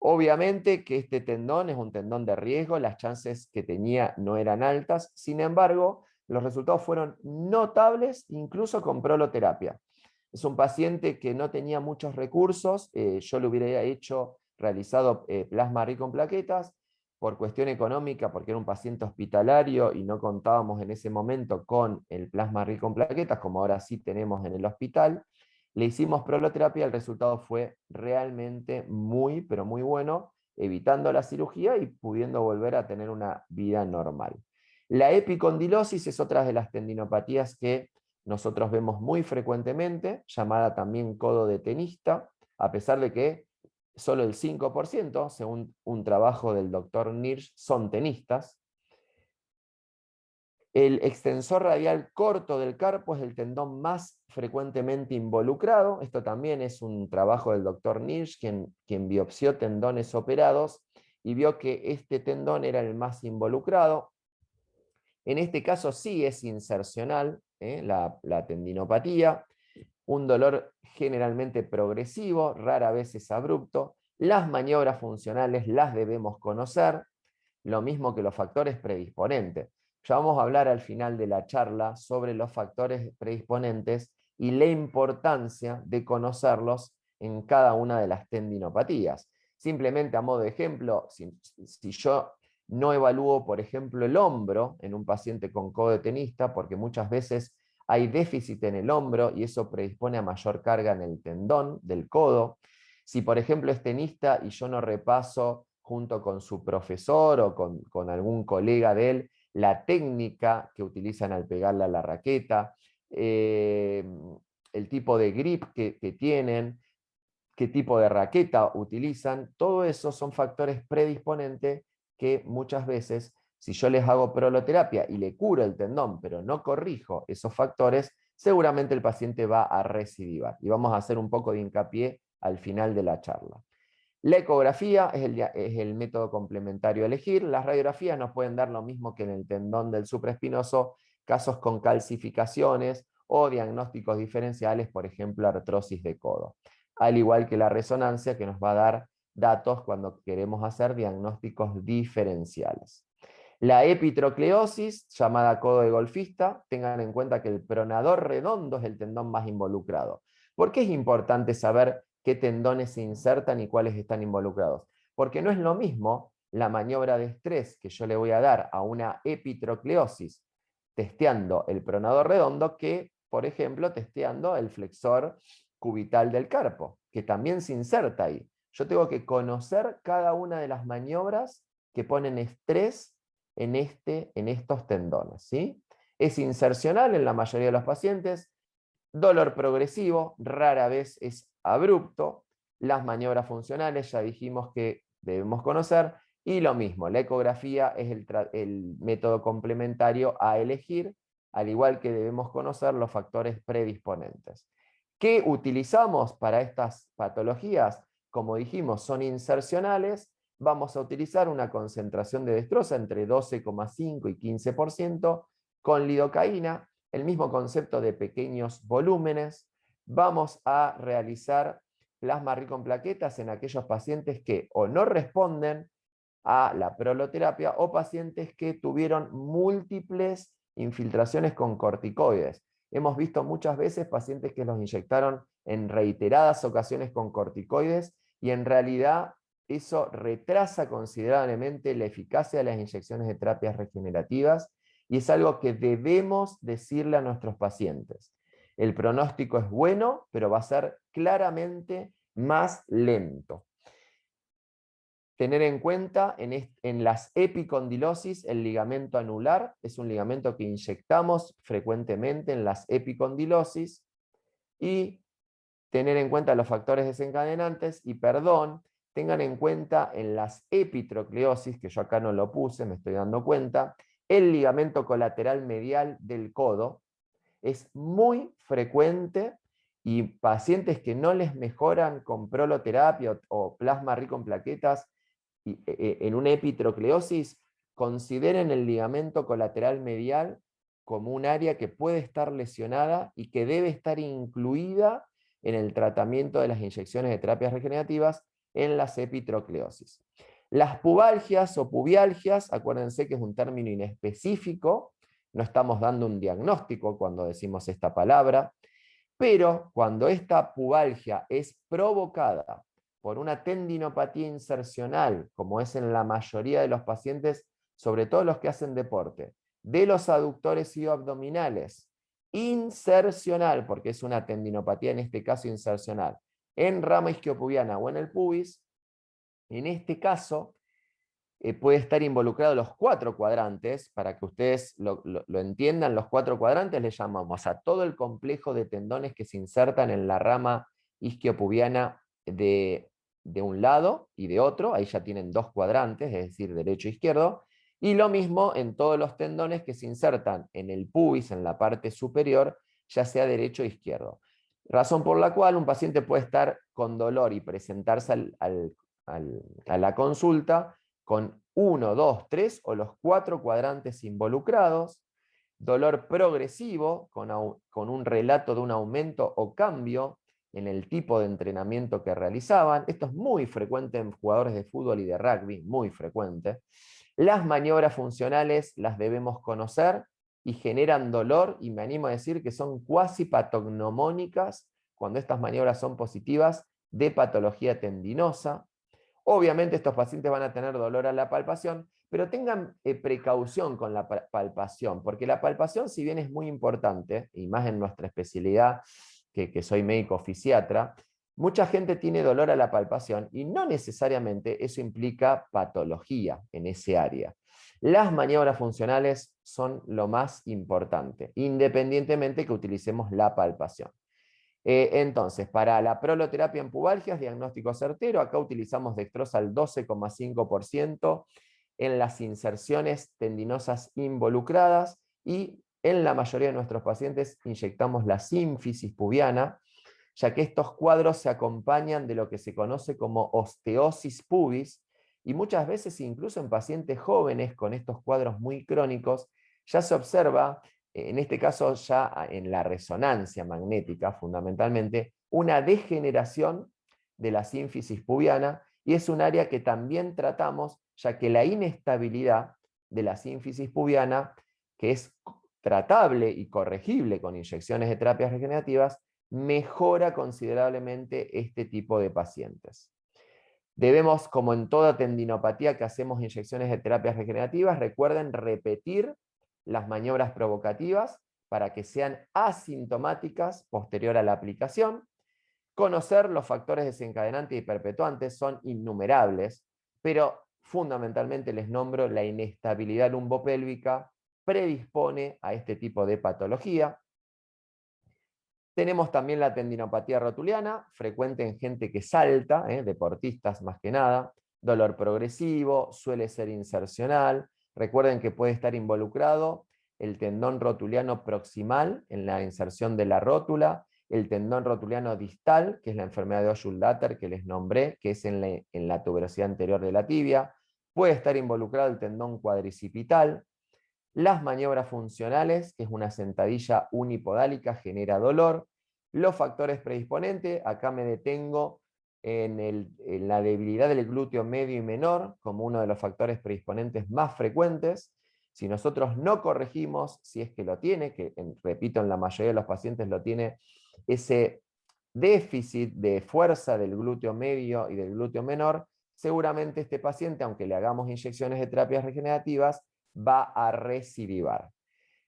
Obviamente que este tendón es un tendón de riesgo, las chances que tenía no eran altas, sin embargo, los resultados fueron notables incluso con proloterapia. Es un paciente que no tenía muchos recursos, yo le hubiera realizado plasma rico en plaquetas, por cuestión económica, porque era un paciente hospitalario y no contábamos en ese momento con el plasma rico en plaquetas, como ahora sí tenemos en el hospital. Le hicimos proloterapia, el resultado fue realmente muy, pero muy bueno, evitando la cirugía y pudiendo volver a tener una vida normal. La epicondilosis es otra de las tendinopatías que nosotros vemos muy frecuentemente, llamada también codo de tenista, a pesar de que solo el 5%, según un trabajo del doctor Nirsch, son tenistas. El extensor radial corto del carpo es el tendón más frecuentemente involucrado. Esto también es un trabajo del doctor Nirsch, quien biopsió tendones operados y vio que este tendón era el más involucrado. En este caso sí es insercional, la tendinopatía, un dolor generalmente progresivo, rara vez es abrupto. Las maniobras funcionales las debemos conocer, lo mismo que los factores predisponentes. Ya vamos a hablar al final de la charla sobre los factores predisponentes y la importancia de conocerlos en cada una de las tendinopatías. Simplemente a modo de ejemplo, si yo no evalúo, por ejemplo, el hombro en un paciente con codo de tenista, porque muchas veces hay déficit en el hombro y eso predispone a mayor carga en el tendón del codo. Si, por ejemplo, es tenista y yo no repaso junto con su profesor o con algún colega de él la técnica que utilizan al pegarle a la raqueta, el tipo de grip que tienen, qué tipo de raqueta utilizan, todo eso son factores predisponentes que muchas veces, si yo les hago proloterapia y le curo el tendón, pero no corrijo esos factores, seguramente el paciente va a recidivar. Y vamos a hacer un poco de hincapié al final de la charla. La ecografía es el método complementario a elegir. Las radiografías nos pueden dar lo mismo que en el tendón del supraespinoso, casos con calcificaciones o diagnósticos diferenciales, por ejemplo, artrosis de codo. Al igual que la resonancia, que nos va a dar datos cuando queremos hacer diagnósticos diferenciales. La epitrocleosis, llamada codo de golfista, tengan en cuenta que el pronador redondo es el tendón más involucrado. ¿Por qué es importante saber qué tendones se insertan y cuáles están involucrados? Porque no es lo mismo la maniobra de estrés que yo le voy a dar a una epitrocleosis testeando el pronador redondo que, por ejemplo, testeando el flexor cubital del carpo, que también se inserta ahí. Yo tengo que conocer cada una de las maniobras que ponen estrés en estos tendones, ¿sí? Es insercional en la mayoría de los pacientes, dolor progresivo, rara vez es abrupto, las maniobras funcionales ya dijimos que debemos conocer, y lo mismo, la ecografía es el método complementario a elegir, al igual que debemos conocer los factores predisponentes. ¿Qué utilizamos para estas patologías? Como dijimos, son insercionales, vamos a utilizar una concentración de destroza entre 12,5 y 15% con lidocaína, el mismo concepto de pequeños volúmenes. Vamos a realizar plasma rico en plaquetas en aquellos pacientes que o no responden a la proloterapia o pacientes que tuvieron múltiples infiltraciones con corticoides. Hemos visto muchas veces pacientes que los inyectaron en reiteradas ocasiones con corticoides y en realidad eso retrasa considerablemente la eficacia de las inyecciones de terapias regenerativas y es algo que debemos decirle a nuestros pacientes. El pronóstico es bueno, pero va a ser claramente más lento. Tener en cuenta en las epicondilosis, el ligamento anular es un ligamento que inyectamos frecuentemente en las epicondilosis, y tener en cuenta los factores desencadenantes, y perdón, tengan en cuenta en las epitrocleosis, que yo acá no lo puse, me estoy dando cuenta, el ligamento colateral medial del codo es muy frecuente y pacientes que no les mejoran con proloterapia o plasma rico en plaquetas en una epitrocleosis, consideren el ligamento colateral medial como un área que puede estar lesionada y que debe estar incluida en el tratamiento de las inyecciones de terapias regenerativas en las epitrocleosis. Las pubalgias o pubialgias, acuérdense que es un término inespecífico, no estamos dando un diagnóstico cuando decimos esta palabra, pero cuando esta pubalgia es provocada por una tendinopatía insercional, como es en la mayoría de los pacientes, sobre todo los que hacen deporte, de los aductores abdominales, insercional, porque es una tendinopatía en este caso insercional, en rama isquiopubiana o en el pubis, en este caso puede estar involucrado los 4 cuadrantes. Para que ustedes lo entiendan, los 4 cuadrantes le llamamos a todo el complejo de tendones que se insertan en la rama isquiopubiana de un lado y de otro. Ahí ya tienen 2 cuadrantes, es decir, derecho e izquierdo. Y lo mismo en todos los tendones que se insertan en el pubis, en la parte superior, ya sea derecho o izquierdo. Razón por la cual un paciente puede estar con dolor y presentarse a la consulta con 1, 2, 3 o los 4 cuadrantes involucrados, dolor progresivo con un relato de un aumento o cambio en el tipo de entrenamiento que realizaban. Esto es muy frecuente en jugadores de fútbol y de rugby, muy frecuente. Las maniobras funcionales las debemos conocer y generan dolor, y me animo a decir que son cuasi patognomónicas cuando estas maniobras son positivas de patología tendinosa. Obviamente estos pacientes van a tener dolor a la palpación, pero tengan precaución con la palpación, porque la palpación, si bien es muy importante, y más en nuestra especialidad, que soy médico fisiatra, mucha gente tiene dolor a la palpación y no necesariamente eso implica patología en ese área. Las maniobras funcionales son lo más importante, independientemente que utilicemos la palpación. Entonces, para la proloterapia en pubalgias, diagnóstico certero, acá utilizamos dextrosa al 12,5% en las inserciones tendinosas involucradas, y en la mayoría de nuestros pacientes inyectamos la sínfisis pubiana, ya que estos cuadros se acompañan de lo que se conoce como osteosis pubis, y muchas veces incluso en pacientes jóvenes con estos cuadros muy crónicos ya se observa, en este caso ya en la resonancia magnética fundamentalmente, una degeneración de la sínfisis pubiana, y es un área que también tratamos, ya que la inestabilidad de la sínfisis pubiana, que es tratable y corregible con inyecciones de terapias regenerativas, mejora considerablemente este tipo de pacientes. Debemos, como en toda tendinopatía que hacemos inyecciones de terapias regenerativas, recuerden repetir las maniobras provocativas para que sean asintomáticas posterior a la aplicación. Conocer los factores desencadenantes y perpetuantes, son innumerables, pero fundamentalmente les nombro la inestabilidad lumbopélvica, predispone a este tipo de patología. Tenemos también la tendinopatía rotuliana, frecuente en gente que salta, deportistas más que nada, dolor progresivo, suele ser insercional. Recuerden que puede estar involucrado el tendón rotuliano proximal en la inserción de la rótula, el tendón rotuliano distal, que es la enfermedad de Ojuldater que les nombré, que es en la tuberosidad anterior de la tibia. Puede estar involucrado el tendón cuadricipital. Las maniobras funcionales, que es una sentadilla unipodálica, genera dolor. Los factores predisponentes, acá me detengo en la debilidad del glúteo medio y menor, como uno de los factores predisponentes más frecuentes. Si nosotros no corregimos, si es que lo tiene, que repito, en la mayoría de los pacientes lo tiene, ese déficit de fuerza del glúteo medio y del glúteo menor, seguramente este paciente, aunque le hagamos inyecciones de terapias regenerativas, va a recidivar.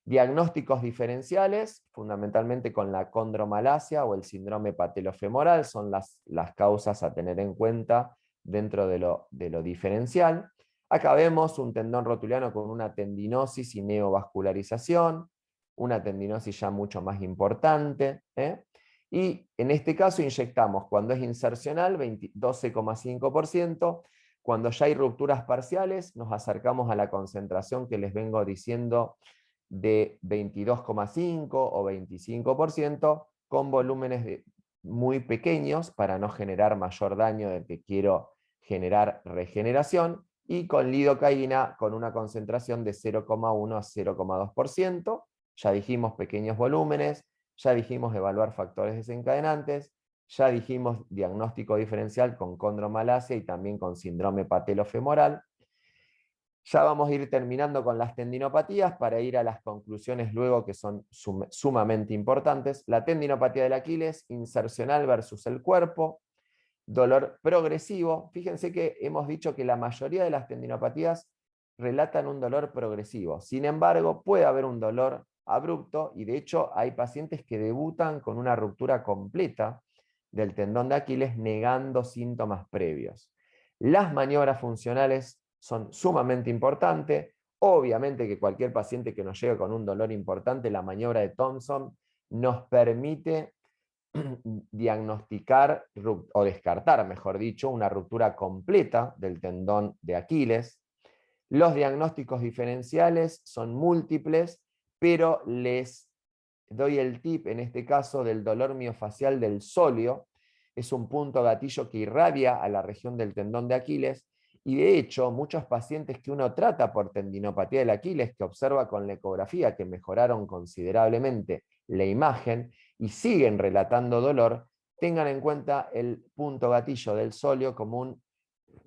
Diagnósticos diferenciales, fundamentalmente con la condromalacia o el síndrome patelofemoral, son las causas a tener en cuenta dentro de lo diferencial. Acá vemos un tendón rotuliano con una tendinosis y neovascularización, una tendinosis ya mucho más importante, y en este caso inyectamos, cuando es insercional, 12,5%, cuando ya hay rupturas parciales, nos acercamos a la concentración que les vengo diciendo de 22,5 o 25%, con volúmenes muy pequeños para no generar mayor daño del que quiero generar regeneración, y con lidocaína con una concentración de 0,1 a 0,2%, ya dijimos pequeños volúmenes, ya dijimos evaluar factores desencadenantes, ya dijimos diagnóstico diferencial con condromalacia y también con síndrome patelofemoral. Ya vamos a ir terminando con las tendinopatías para ir a las conclusiones luego que son sumamente importantes. La tendinopatía del Aquiles, insercional versus el cuerpo, dolor progresivo. Fíjense que hemos dicho que la mayoría de las tendinopatías relatan un dolor progresivo. Sin embargo, puede haber un dolor abrupto y de hecho hay pacientes que debutan con una ruptura completa del tendón de Aquiles negando síntomas previos. Las maniobras funcionales son sumamente importantes. Obviamente que cualquier paciente que nos llegue con un dolor importante, la maniobra de Thompson nos permite diagnosticar o descartar, mejor dicho, una ruptura completa del tendón de Aquiles. Los diagnósticos diferenciales son múltiples, pero les doy el tip en este caso del dolor miofacial del sóleo. Es un punto gatillo que irradia a la región del tendón de Aquiles y de hecho muchos pacientes que uno trata por tendinopatía del Aquiles, que observa con la ecografía que mejoraron considerablemente la imagen y siguen relatando dolor, tengan en cuenta el punto gatillo del sóleo como un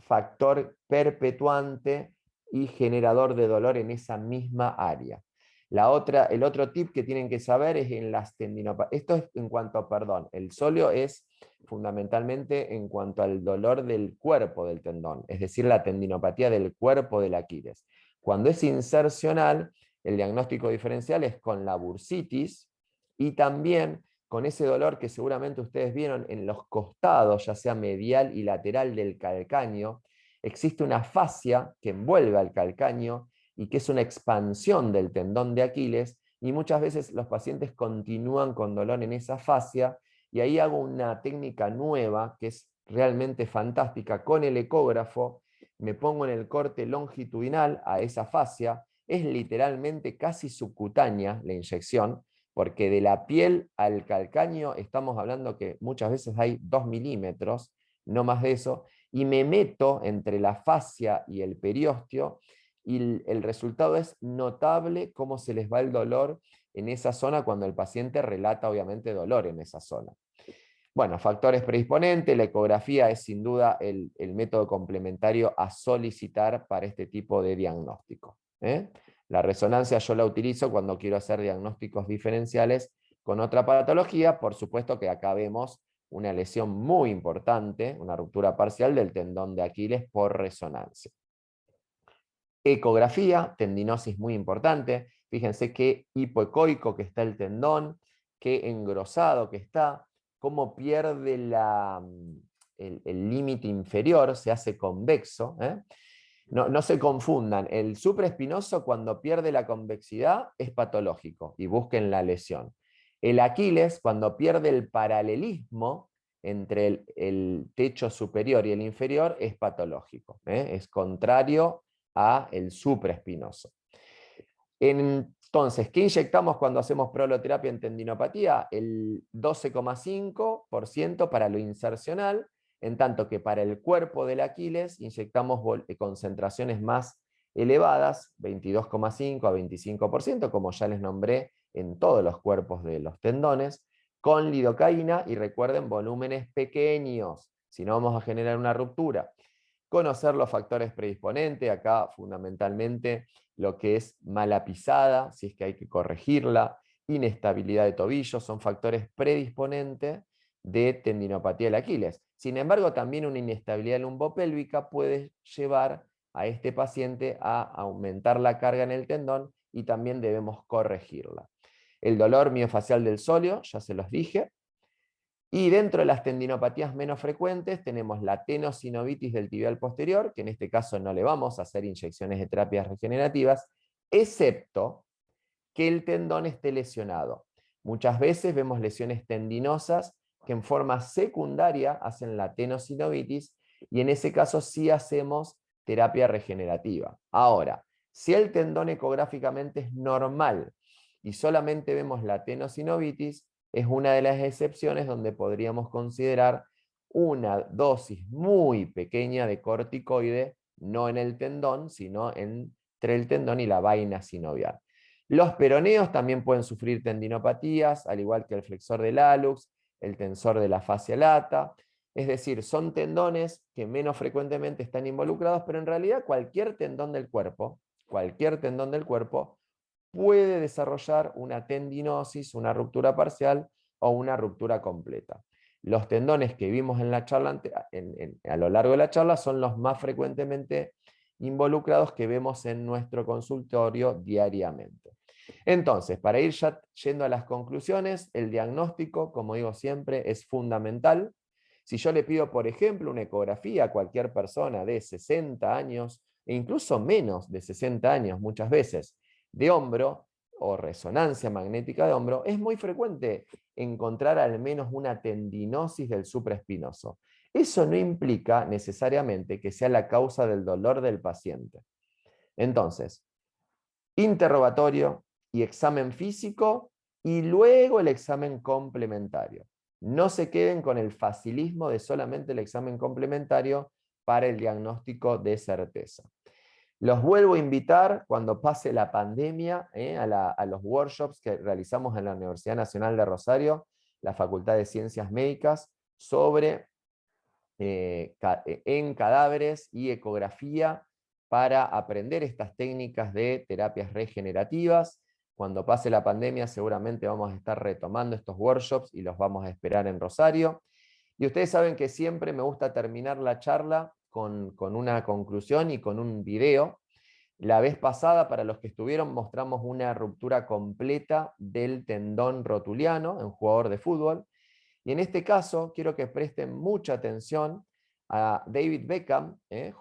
factor perpetuante y generador de dolor en esa misma área. El otro tip que tienen que saber es en las tendinopatías. Esto es en cuanto a, perdón, el sóleo es fundamentalmente en cuanto al dolor del cuerpo del tendón, es decir, la tendinopatía del cuerpo del Aquiles. Cuando es insercional, el diagnóstico diferencial es con la bursitis y también con ese dolor que seguramente ustedes vieron en los costados, ya sea medial y lateral del calcáneo. Existe una fascia que envuelve al calcáneo y que es una expansión del tendón de Aquiles, y muchas veces los pacientes continúan con dolor en esa fascia, y ahí hago una técnica nueva que es realmente fantástica. Con el ecógrafo me pongo en el corte longitudinal a esa fascia, es literalmente casi subcutánea la inyección, porque de la piel al calcáneo estamos hablando que muchas veces hay 2 milímetros, no más de eso, y me meto entre la fascia y el periósteo, y el resultado es notable cómo se les va el dolor en esa zona cuando el paciente relata obviamente dolor en esa zona. Bueno, factores predisponentes, la ecografía es sin duda el método complementario a solicitar para este tipo de diagnóstico. La resonancia yo la utilizo cuando quiero hacer diagnósticos diferenciales con otra patología. Por supuesto que acá vemos una lesión muy importante, una ruptura parcial del tendón de Aquiles por resonancia. Ecografía, tendinosis muy importante. Fíjense qué hipoecoico que está el tendón, qué engrosado que está, cómo pierde el límite inferior, se hace convexo. No se confundan, el supraespinoso cuando pierde la convexidad es patológico, y busquen la lesión. El Aquiles, cuando pierde el paralelismo entre el techo superior y el inferior, es patológico, es contrario a el supraespinoso. Entonces, ¿qué inyectamos cuando hacemos proloterapia en tendinopatía? El 12,5% para lo insercional, en tanto que para el cuerpo del Aquiles inyectamos concentraciones más elevadas, 22,5 a 25%, como ya les nombré en todos los cuerpos de los tendones, con lidocaína, y recuerden, volúmenes pequeños, si no vamos a generar una ruptura. Conocer los factores predisponentes, acá fundamentalmente lo que es mala pisada, si es que hay que corregirla, inestabilidad de tobillo, son factores predisponentes de tendinopatía del Aquiles. Sin embargo, también una inestabilidad lumbopélvica puede llevar a este paciente a aumentar la carga en el tendón y también debemos corregirla. El dolor miofacial del sóleo, ya se los dije. Y dentro de las tendinopatías menos frecuentes tenemos la tenosinovitis del tibial posterior, que en este caso no le vamos a hacer inyecciones de terapias regenerativas, excepto que el tendón esté lesionado. Muchas veces vemos lesiones tendinosas que en forma secundaria hacen la tenosinovitis, y en ese caso sí hacemos terapia regenerativa. Ahora, si el tendón ecográficamente es normal y solamente vemos la tenosinovitis, es una de las excepciones donde podríamos considerar una dosis muy pequeña de corticoide, no en el tendón, sino entre el tendón y la vaina sinovial. Los peroneos también pueden sufrir tendinopatías, al igual que el flexor del hallux, el tensor de la fascia lata. Es decir, son tendones que menos frecuentemente están involucrados, pero en realidad cualquier tendón del cuerpo puede desarrollar una tendinosis, una ruptura parcial o una ruptura completa. Los tendones que vimos en la charla, a lo largo de la charla, son los más frecuentemente involucrados que vemos en nuestro consultorio diariamente. Entonces, para ir ya yendo a las conclusiones, el diagnóstico, como digo siempre, es fundamental. Si yo le pido, por ejemplo, una ecografía a cualquier persona de 60 años, e incluso menos de 60 años muchas veces, de hombro o resonancia magnética de hombro, es muy frecuente encontrar al menos una tendinosis del supraespinoso. Eso no implica necesariamente que sea la causa del dolor del paciente. Entonces, interrogatorio y examen físico y luego el examen complementario. No se queden con el facilismo de solamente el examen complementario para el diagnóstico de certeza. Los vuelvo a invitar cuando pase la pandemia a los workshops que realizamos en la Universidad Nacional de Rosario, la Facultad de Ciencias Médicas, sobre en cadáveres y ecografía para aprender estas técnicas de terapias regenerativas. Cuando pase la pandemia seguramente vamos a estar retomando estos workshops y los vamos a esperar en Rosario. Y ustedes saben que siempre me gusta terminar la charla con una conclusión y con un video. La vez pasada, para los que estuvieron, mostramos una ruptura completa del tendón rotuliano en un jugador de fútbol. Y en este caso, quiero que presten mucha atención a David Beckham,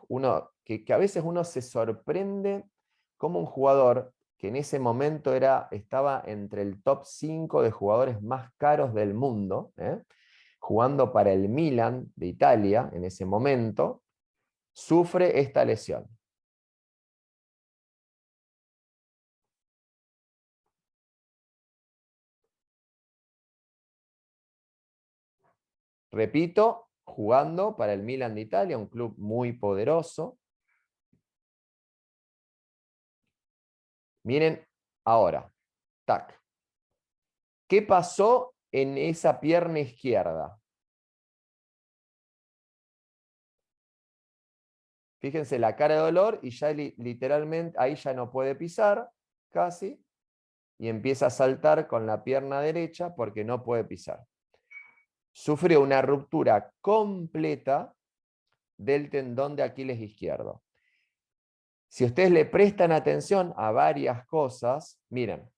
uno que a veces uno se sorprende como un jugador que en ese momento estaba entre el top 5 de jugadores más caros del mundo, jugando para el Milan de Italia en ese momento, sufre esta lesión. Repito, jugando para el Milan de Italia, un club muy poderoso. Miren ahora, tac. ¿Qué pasó en esa pierna izquierda? Fíjense la cara de dolor y ya literalmente ahí ya no puede pisar, casi, y empieza a saltar con la pierna derecha porque no puede pisar. Sufrió una ruptura completa del tendón de Aquiles izquierdo. Si ustedes le prestan atención a varias cosas, miren,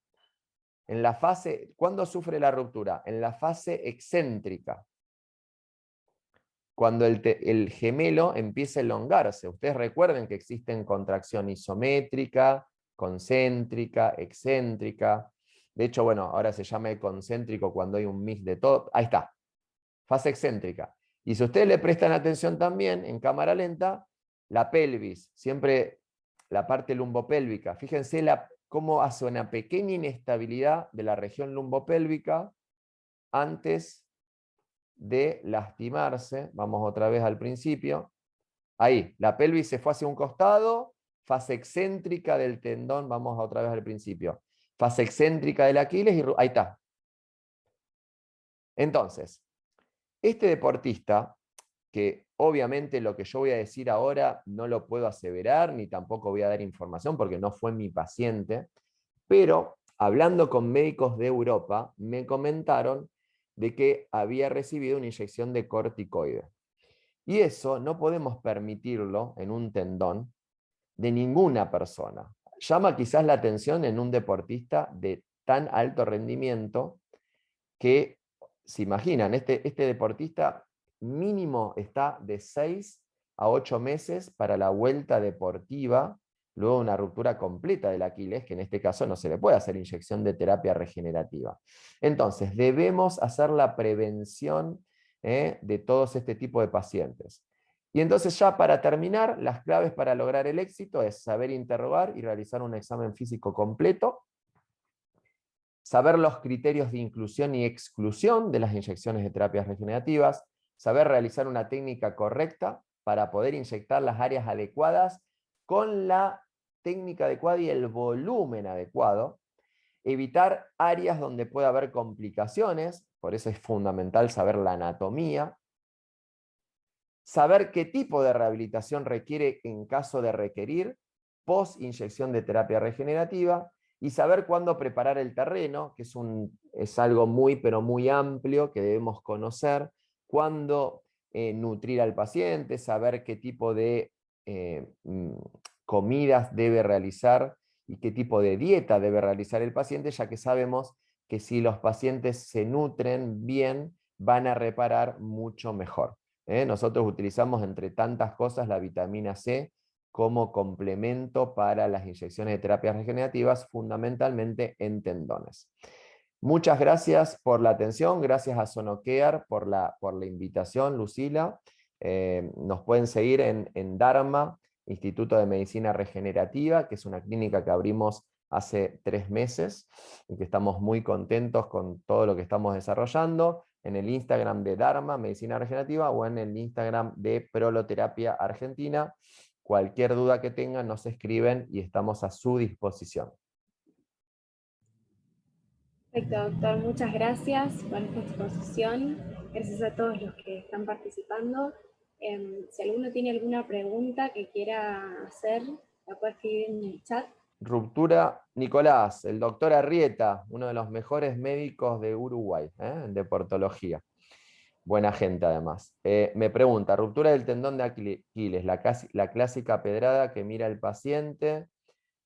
en la fase, ¿cuándo sufre la ruptura? En la fase excéntrica. Cuando el gemelo empieza a elongarse. Ustedes recuerden que existen contracción isométrica, concéntrica, excéntrica. De hecho, bueno, ahora se llama concéntrico cuando hay un mix de todo. Ahí está, fase excéntrica. Y si ustedes le prestan atención también, en cámara lenta, la pelvis, siempre la parte lumbopélvica. Fíjense cómo hace una pequeña inestabilidad de la región lumbopélvica antes de lastimarse. Vamos otra vez al principio. Ahí, la pelvis se fue hacia un costado, fase excéntrica del tendón, vamos otra vez al principio. Fase excéntrica del Aquiles y ahí está. Entonces, este deportista, que obviamente lo que yo voy a decir ahora no lo puedo aseverar, ni tampoco voy a dar información porque no fue mi paciente, pero hablando con médicos de Europa, me comentaron de que había recibido una inyección de corticoide. Y eso no podemos permitirlo en un tendón de ninguna persona. Llama quizás la atención en un deportista de tan alto rendimiento que, se imaginan, este deportista mínimo está de 6 a 8 meses para la vuelta deportiva, luego una ruptura completa del Aquiles, que en este caso no se le puede hacer inyección de terapia regenerativa. Entonces, debemos hacer la prevención de todos este tipo de pacientes. Y entonces ya para terminar, las claves para lograr el éxito es saber interrogar y realizar un examen físico completo, saber los criterios de inclusión y exclusión de las inyecciones de terapias regenerativas, saber realizar una técnica correcta para poder inyectar las áreas adecuadas con la técnica adecuada y el volumen adecuado, evitar áreas donde pueda haber complicaciones, por eso es fundamental saber la anatomía, saber qué tipo de rehabilitación requiere en caso de requerir, post inyección de terapia regenerativa, y saber cuándo preparar el terreno, que es algo muy pero muy amplio que debemos conocer, cuándo nutrir al paciente, saber qué tipo de comidas debe realizar y qué tipo de dieta debe realizar el paciente, ya que sabemos que si los pacientes se nutren bien, van a reparar mucho mejor. Nosotros utilizamos, entre tantas cosas, la vitamina C como complemento para las inyecciones de terapias regenerativas, fundamentalmente en tendones. Muchas gracias por la atención, gracias a Sonocare por la invitación, Lucila. Nos pueden seguir en Dharma, Instituto de Medicina Regenerativa, que es una clínica que abrimos hace 3 meses y que estamos muy contentos con todo lo que estamos desarrollando, en el Instagram de Dharma, Medicina Regenerativa, o en el Instagram de Proloterapia Argentina. Cualquier duda que tengan nos escriben y estamos a su disposición. Perfecto, doctor. Muchas gracias por esta exposición. Gracias a todos los que están participando. Si alguno tiene alguna pregunta que quiera hacer, la puede escribir en el chat. Ruptura, Nicolás, el doctor Arrieta, uno de los mejores médicos de Uruguay, en deportología. Buena gente además. Me pregunta, ruptura del tendón de Aquiles, la clásica pedrada que mira el paciente.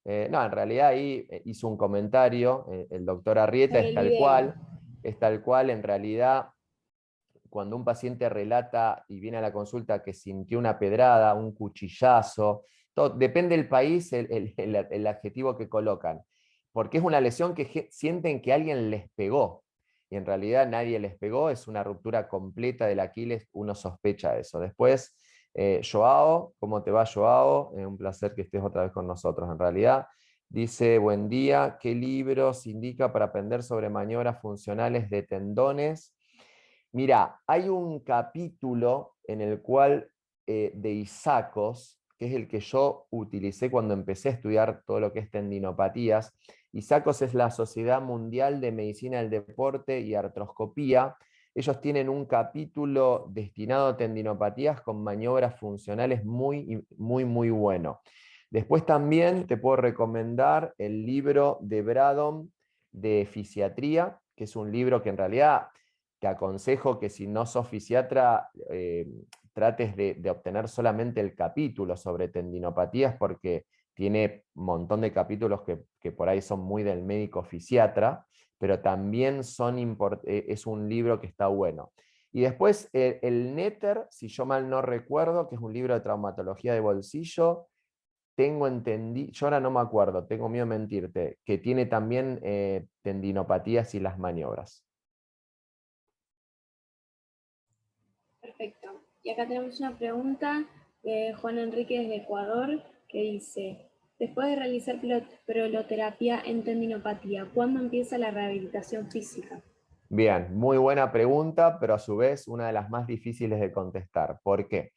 No, en realidad ahí hizo un comentario, el doctor Arrieta Sobre el video. es tal cual, en realidad, cuando un paciente relata y viene a la consulta que sintió una pedrada, un cuchillazo, depende del país el adjetivo que colocan, porque es una lesión que sienten que alguien les pegó, y en realidad nadie les pegó, es una ruptura completa del Aquiles, uno sospecha eso. Después, Joao, ¿cómo te va, Joao? Un placer que estés otra vez con nosotros. En realidad, dice, buen día, ¿qué libros indica para aprender sobre maniobras funcionales de tendones? Mira, hay un capítulo en el cual de Isacos, que es el que yo utilicé cuando empecé a estudiar todo lo que es tendinopatías. Isacos es la Sociedad Mundial de Medicina del Deporte y Artroscopía. Ellos tienen un capítulo destinado a tendinopatías con maniobras funcionales muy, muy, muy bueno. Después también te puedo recomendar el libro de Bradon de Fisiatría, que es un libro que en realidad te aconsejo que si no sos fisiatra, trates de obtener solamente el capítulo sobre tendinopatías, porque tiene un montón de capítulos que por ahí son muy del médico fisiatra, pero también es un libro que está bueno. Y después el Netter, si yo mal no recuerdo, que es un libro de traumatología de bolsillo, tengo entendido, yo ahora no me acuerdo, tengo miedo de mentirte, que tiene también tendinopatías y las maniobras. Perfecto. Y acá tenemos una pregunta de Juan Enrique desde Ecuador que dice, después de realizar proloterapia en tendinopatía, ¿cuándo empieza la rehabilitación física? Bien, muy buena pregunta, pero a su vez una de las más difíciles de contestar. ¿Por qué?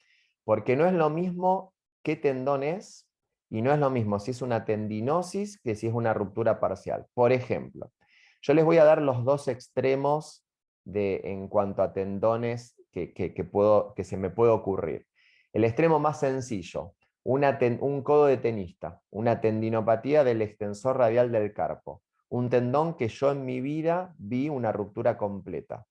Porque no es lo mismo qué tendón es, y no es lo mismo si es una tendinosis que si es una ruptura parcial. Por ejemplo, yo les voy a dar los dos extremos en cuanto a tendones que se me puede ocurrir. El extremo más sencillo, un codo de tenista, una tendinopatía del extensor radial del carpo. Un tendón que yo en mi vida vi una ruptura completa.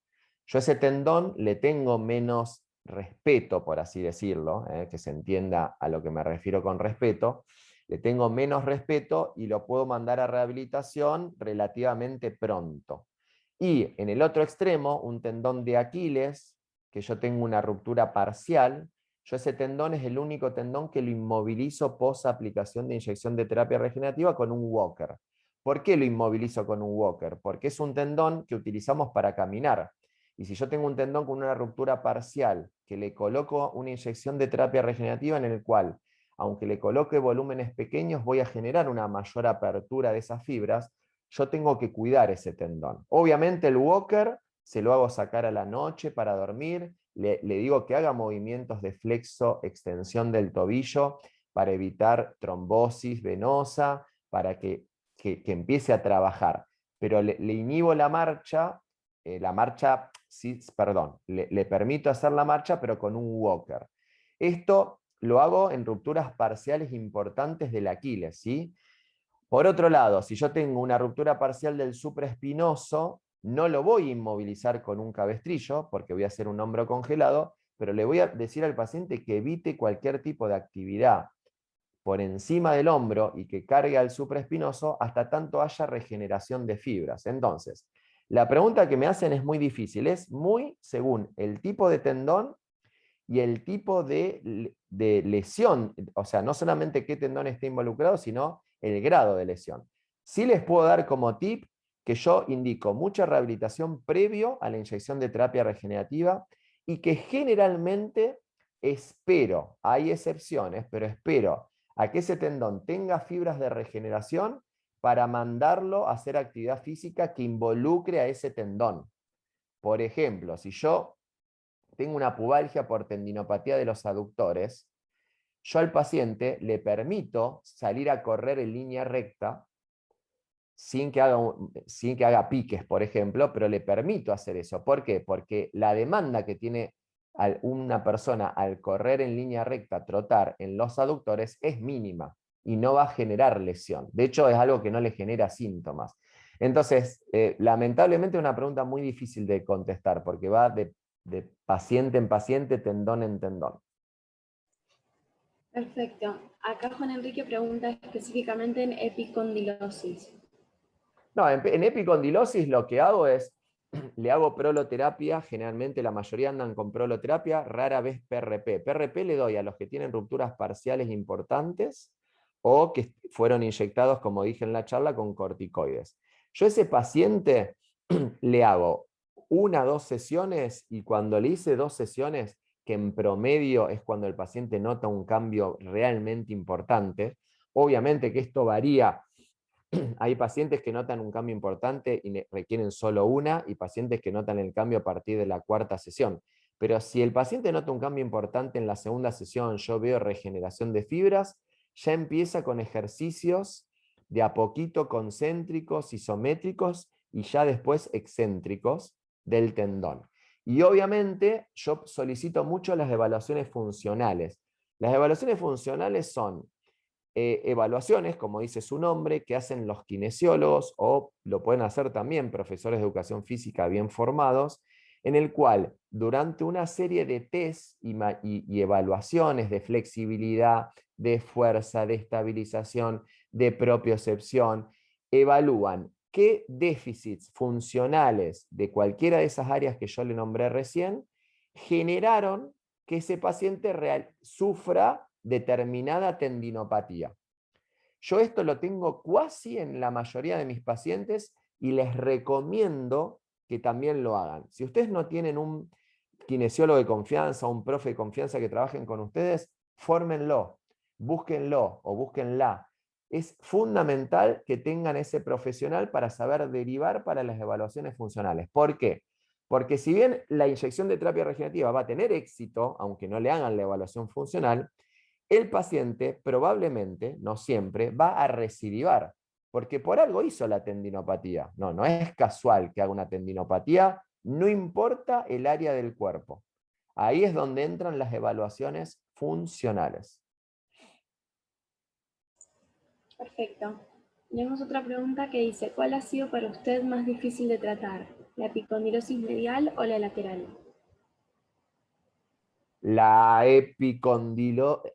Yo a ese tendón le tengo menos respeto, por así decirlo, que se entienda a lo que me refiero con respeto, le tengo menos respeto y lo puedo mandar a rehabilitación relativamente pronto. Y en el otro extremo, un tendón de Aquiles, que yo tengo una ruptura parcial, yo ese tendón es el único tendón que lo inmovilizo post aplicación de inyección de terapia regenerativa con un walker. ¿Por qué lo inmovilizo con un walker? Porque es un tendón que utilizamos para caminar. Y si yo tengo un tendón con una ruptura parcial, que le coloco una inyección de terapia regenerativa en el cual, aunque le coloque volúmenes pequeños, voy a generar una mayor apertura de esas fibras, yo tengo que cuidar ese tendón. Obviamente el walker se lo hago sacar a la noche para dormir, le digo que haga movimientos de flexo, extensión del tobillo para evitar trombosis venosa, para que empiece a trabajar. pero le inhibo la marcha, sí, perdón, le permito hacer la marcha, pero con un walker. Esto lo hago en rupturas parciales importantes del Aquiles, ¿sí? Por otro lado, si yo tengo una ruptura parcial del supraespinoso, no lo voy a inmovilizar con un cabestrillo, porque voy a hacer un hombro congelado, pero le voy a decir al paciente que evite cualquier tipo de actividad por encima del hombro y que cargue al supraespinoso hasta tanto haya regeneración de fibras. Entonces, la pregunta que me hacen es muy difícil, es muy según el tipo de tendón y el tipo de lesión, o sea, no solamente qué tendón está involucrado, sino el grado de lesión. Sí les puedo dar como tip que yo indico mucha rehabilitación previo a la inyección de terapia regenerativa y que generalmente espero, hay excepciones, pero espero a que ese tendón tenga fibras de regeneración para mandarlo a hacer actividad física que involucre a ese tendón. Por ejemplo, si yo tengo una pubalgia por tendinopatía de los aductores, yo al paciente le permito salir a correr en línea recta sin que haga piques, por ejemplo, pero le permito hacer eso. ¿Por qué? Porque la demanda que tiene una persona al correr en línea recta, trotar en los aductores, es mínima y no va a generar lesión. De hecho, es algo que no le genera síntomas. Entonces, lamentablemente es una pregunta muy difícil de contestar, porque va de paciente en paciente, tendón en tendón. Perfecto. Acá Juan Enrique pregunta específicamente en epicondilosis. No, en epicondilosis lo que hago es, le hago proloterapia, generalmente la mayoría andan con proloterapia, rara vez PRP. PRP le doy a los que tienen rupturas parciales importantes o que fueron inyectados, como dije en la charla, con corticoides. Yo a ese paciente le hago 1 o 2 sesiones y cuando le hice 2 sesiones, que en promedio es cuando el paciente nota un cambio realmente importante, obviamente que esto varía. Hay pacientes que notan un cambio importante y requieren solo una, y pacientes que notan el cambio a partir de la 4ª sesión. Pero si el paciente nota un cambio importante en la 2ª sesión, yo veo regeneración de fibras, ya empieza con ejercicios de a poquito concéntricos, isométricos y ya después excéntricos del tendón. Y obviamente yo solicito mucho las evaluaciones funcionales. Las evaluaciones funcionales son evaluaciones, como dice su nombre, que hacen los kinesiólogos o lo pueden hacer también profesores de educación física bien formados, en el cual durante una serie de test y evaluaciones de flexibilidad, de fuerza, de estabilización, de propiocepción, evalúan qué déficits funcionales de cualquiera de esas áreas que yo le nombré recién generaron que ese paciente sufra determinada tendinopatía. Yo esto lo tengo casi en la mayoría de mis pacientes y les recomiendo que también lo hagan. Si ustedes no tienen un kinesiólogo de confianza, un profe de confianza que trabajen con ustedes, fórmenlo, búsquenlo o búsquenla. Es fundamental que tengan ese profesional para saber derivar para las evaluaciones funcionales. ¿Por qué? Porque si bien la inyección de terapia regenerativa va a tener éxito, aunque no le hagan la evaluación funcional, el paciente probablemente, no siempre, va a recidivar, porque por algo hizo la tendinopatía. No es casual que haga una tendinopatía, no importa el área del cuerpo. Ahí es donde entran las evaluaciones funcionales. Perfecto. Tenemos otra pregunta que dice, ¿cuál ha sido para usted más difícil de tratar? ¿La epicondilosis medial o la lateral? La epicondilosis,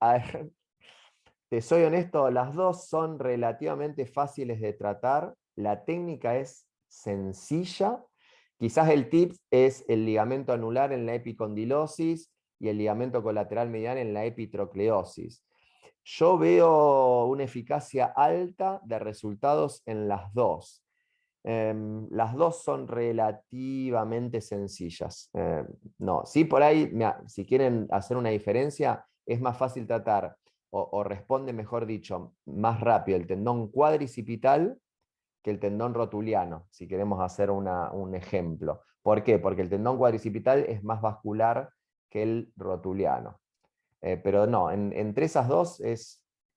te soy honesto, las dos son relativamente fáciles de tratar. La técnica es sencilla. Quizás el tip es el ligamento anular en la epicondilosis y el ligamento colateral medial en la epitrocleosis. Yo veo una eficacia alta de resultados en las dos. Las dos son relativamente sencillas. No, sí, por ahí, si quieren hacer una diferencia, es más fácil tratar, o responde, mejor dicho, más rápido el tendón cuadricipital que el tendón rotuliano, si queremos hacer un ejemplo. ¿Por qué? Porque el tendón cuadricipital es más vascular que el rotuliano. Pero no, entre esas dos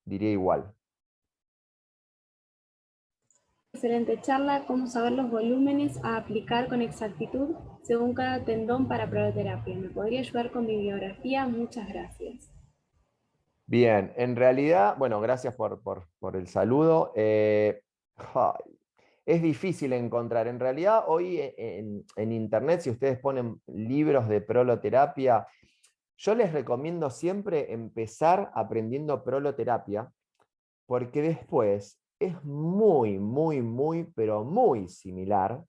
diría igual. Excelente charla. ¿Cómo saber los volúmenes a aplicar con exactitud según cada tendón para proloterapia? ¿Me podría ayudar con bibliografía? Muchas gracias. Bien, en realidad, bueno, gracias por el saludo. Es difícil encontrar. En realidad, hoy en internet, si ustedes ponen libros de proloterapia, yo les recomiendo siempre empezar aprendiendo proloterapia, porque después es pero muy similar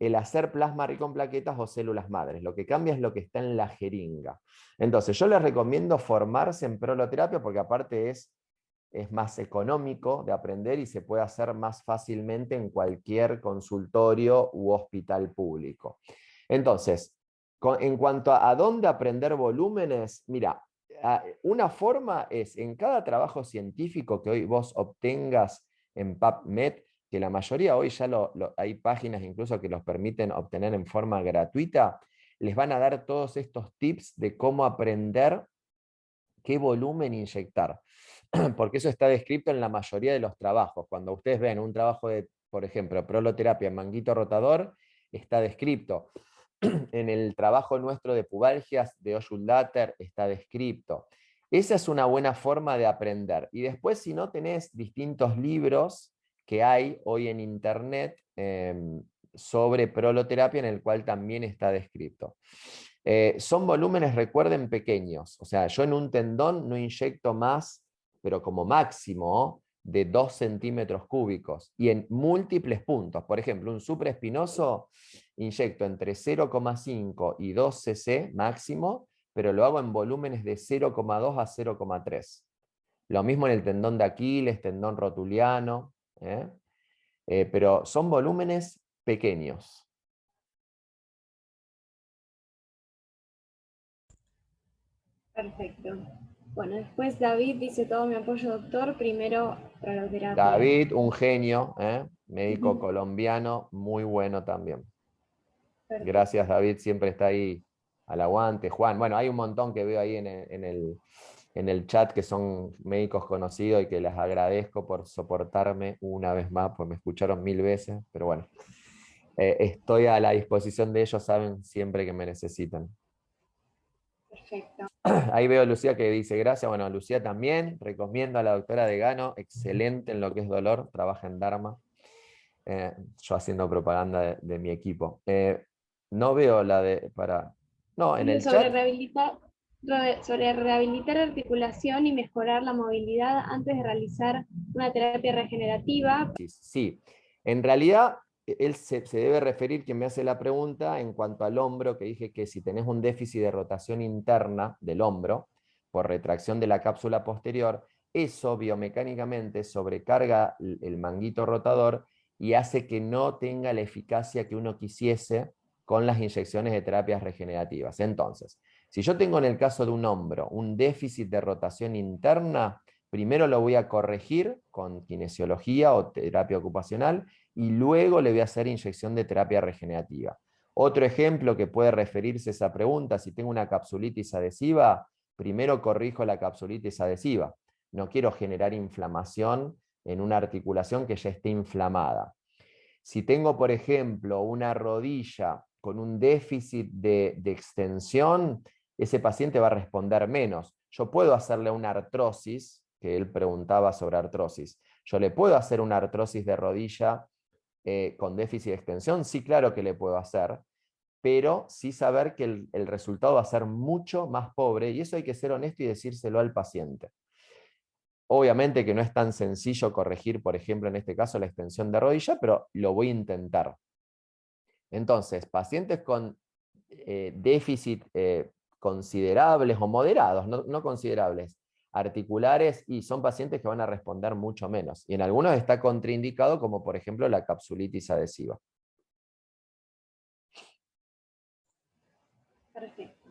el hacer plasma rico en plaquetas o células madres. Lo que cambia es lo que está en la jeringa. Entonces, yo les recomiendo formarse en proloterapia porque aparte es más económico de aprender y se puede hacer más fácilmente en cualquier consultorio u hospital público. Entonces, en cuanto a dónde aprender volúmenes, mira, una forma es en cada trabajo científico que hoy vos obtengas en PubMed, que la mayoría hoy ya hay páginas incluso que los permiten obtener en forma gratuita, les van a dar todos estos tips de cómo aprender qué volumen inyectar, porque eso está descrito en la mayoría de los trabajos. Cuando ustedes ven un trabajo de, por ejemplo, proloterapia en manguito rotador, está descrito. En el trabajo nuestro de pubalgias de Oyuldater está descrito. Esa es una buena forma de aprender. Y después, si no, tenés distintos libros que hay hoy en internet sobre proloterapia, en el cual también está descrito. Son volúmenes, recuerden, pequeños. O sea, yo en un tendón no inyecto más, pero como máximo, de 2 centímetros cúbicos. Y en múltiples puntos. Por ejemplo, un supraespinoso inyecto entre 0,5 y 2 cc máximo, pero lo hago en volúmenes de 0,2 a 0,3. Lo mismo en el tendón de Aquiles, tendón rotuliano, pero son volúmenes pequeños. Perfecto. Bueno, después David dice todo mi apoyo, doctor. Primero, proloterapia. David, un genio, médico colombiano, muy bueno también. Perfecto. Gracias, David, siempre está ahí al aguante. Juan, bueno, hay un montón que veo ahí en el chat que son médicos conocidos y que les agradezco por soportarme una vez más, pues me escucharon 1000 veces, pero bueno, estoy a la disposición de ellos, saben, siempre que me necesitan. Perfecto. Ahí veo a Lucía que dice gracias. Bueno, Lucía también, recomiendo a la doctora Degano, excelente en lo que es dolor, trabaja en Dharma. Yo haciendo propaganda de mi equipo. No veo la de para. No, en el Sobre chat. rehabilitar articulación y mejorar la movilidad antes de realizar una terapia regenerativa. Sí, en realidad él se debe referir, quien me hace la pregunta, en cuanto al hombro, que dije que si tenés un déficit de rotación interna del hombro, por retracción de la cápsula posterior, eso biomecánicamente sobrecarga el manguito rotador y hace que no tenga la eficacia que uno quisiese con las inyecciones de terapias regenerativas. Entonces, si yo tengo en el caso de un hombro un déficit de rotación interna, primero lo voy a corregir con kinesiología o terapia ocupacional y luego le voy a hacer inyección de terapia regenerativa. Otro ejemplo que puede referirse a esa pregunta, si tengo una capsulitis adhesiva, primero corrijo la capsulitis adhesiva. No quiero generar inflamación en una articulación que ya esté inflamada. Si tengo, por ejemplo, una rodilla con un déficit de extensión, ese paciente va a responder menos. Yo puedo hacerle una artrosis, que él preguntaba sobre artrosis. Yo le puedo hacer una artrosis de rodilla con déficit de extensión, sí, claro que le puedo hacer, pero sí saber que el resultado va a ser mucho más pobre, y eso hay que ser honesto y decírselo al paciente. Obviamente que no es tan sencillo corregir, por ejemplo, en este caso, la extensión de rodilla, pero lo voy a intentar. Entonces, pacientes con déficit considerables o moderados, no considerables, articulares, y son pacientes que van a responder mucho menos. Y en algunos está contraindicado, como por ejemplo la capsulitis adhesiva. Perfecto.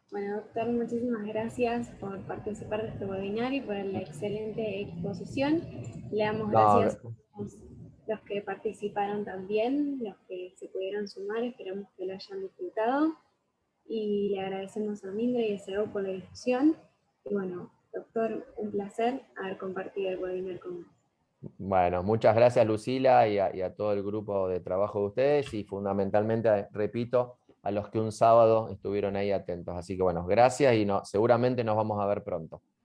Bueno, doctor, muchísimas gracias por participar de este webinar y por la excelente exposición. Le damos No, gracias a los que participaron también, los que se pudieron sumar, esperamos que lo hayan disfrutado. Y le agradecemos a Mindra y a SEO por la discusión. Y bueno, doctor, un placer haber compartido el webinar con usted. Bueno, muchas gracias Lucila y a todo el grupo de trabajo de ustedes y fundamentalmente, repito, a los que un sábado estuvieron ahí atentos. Así que bueno, gracias y no, seguramente nos vamos a ver pronto.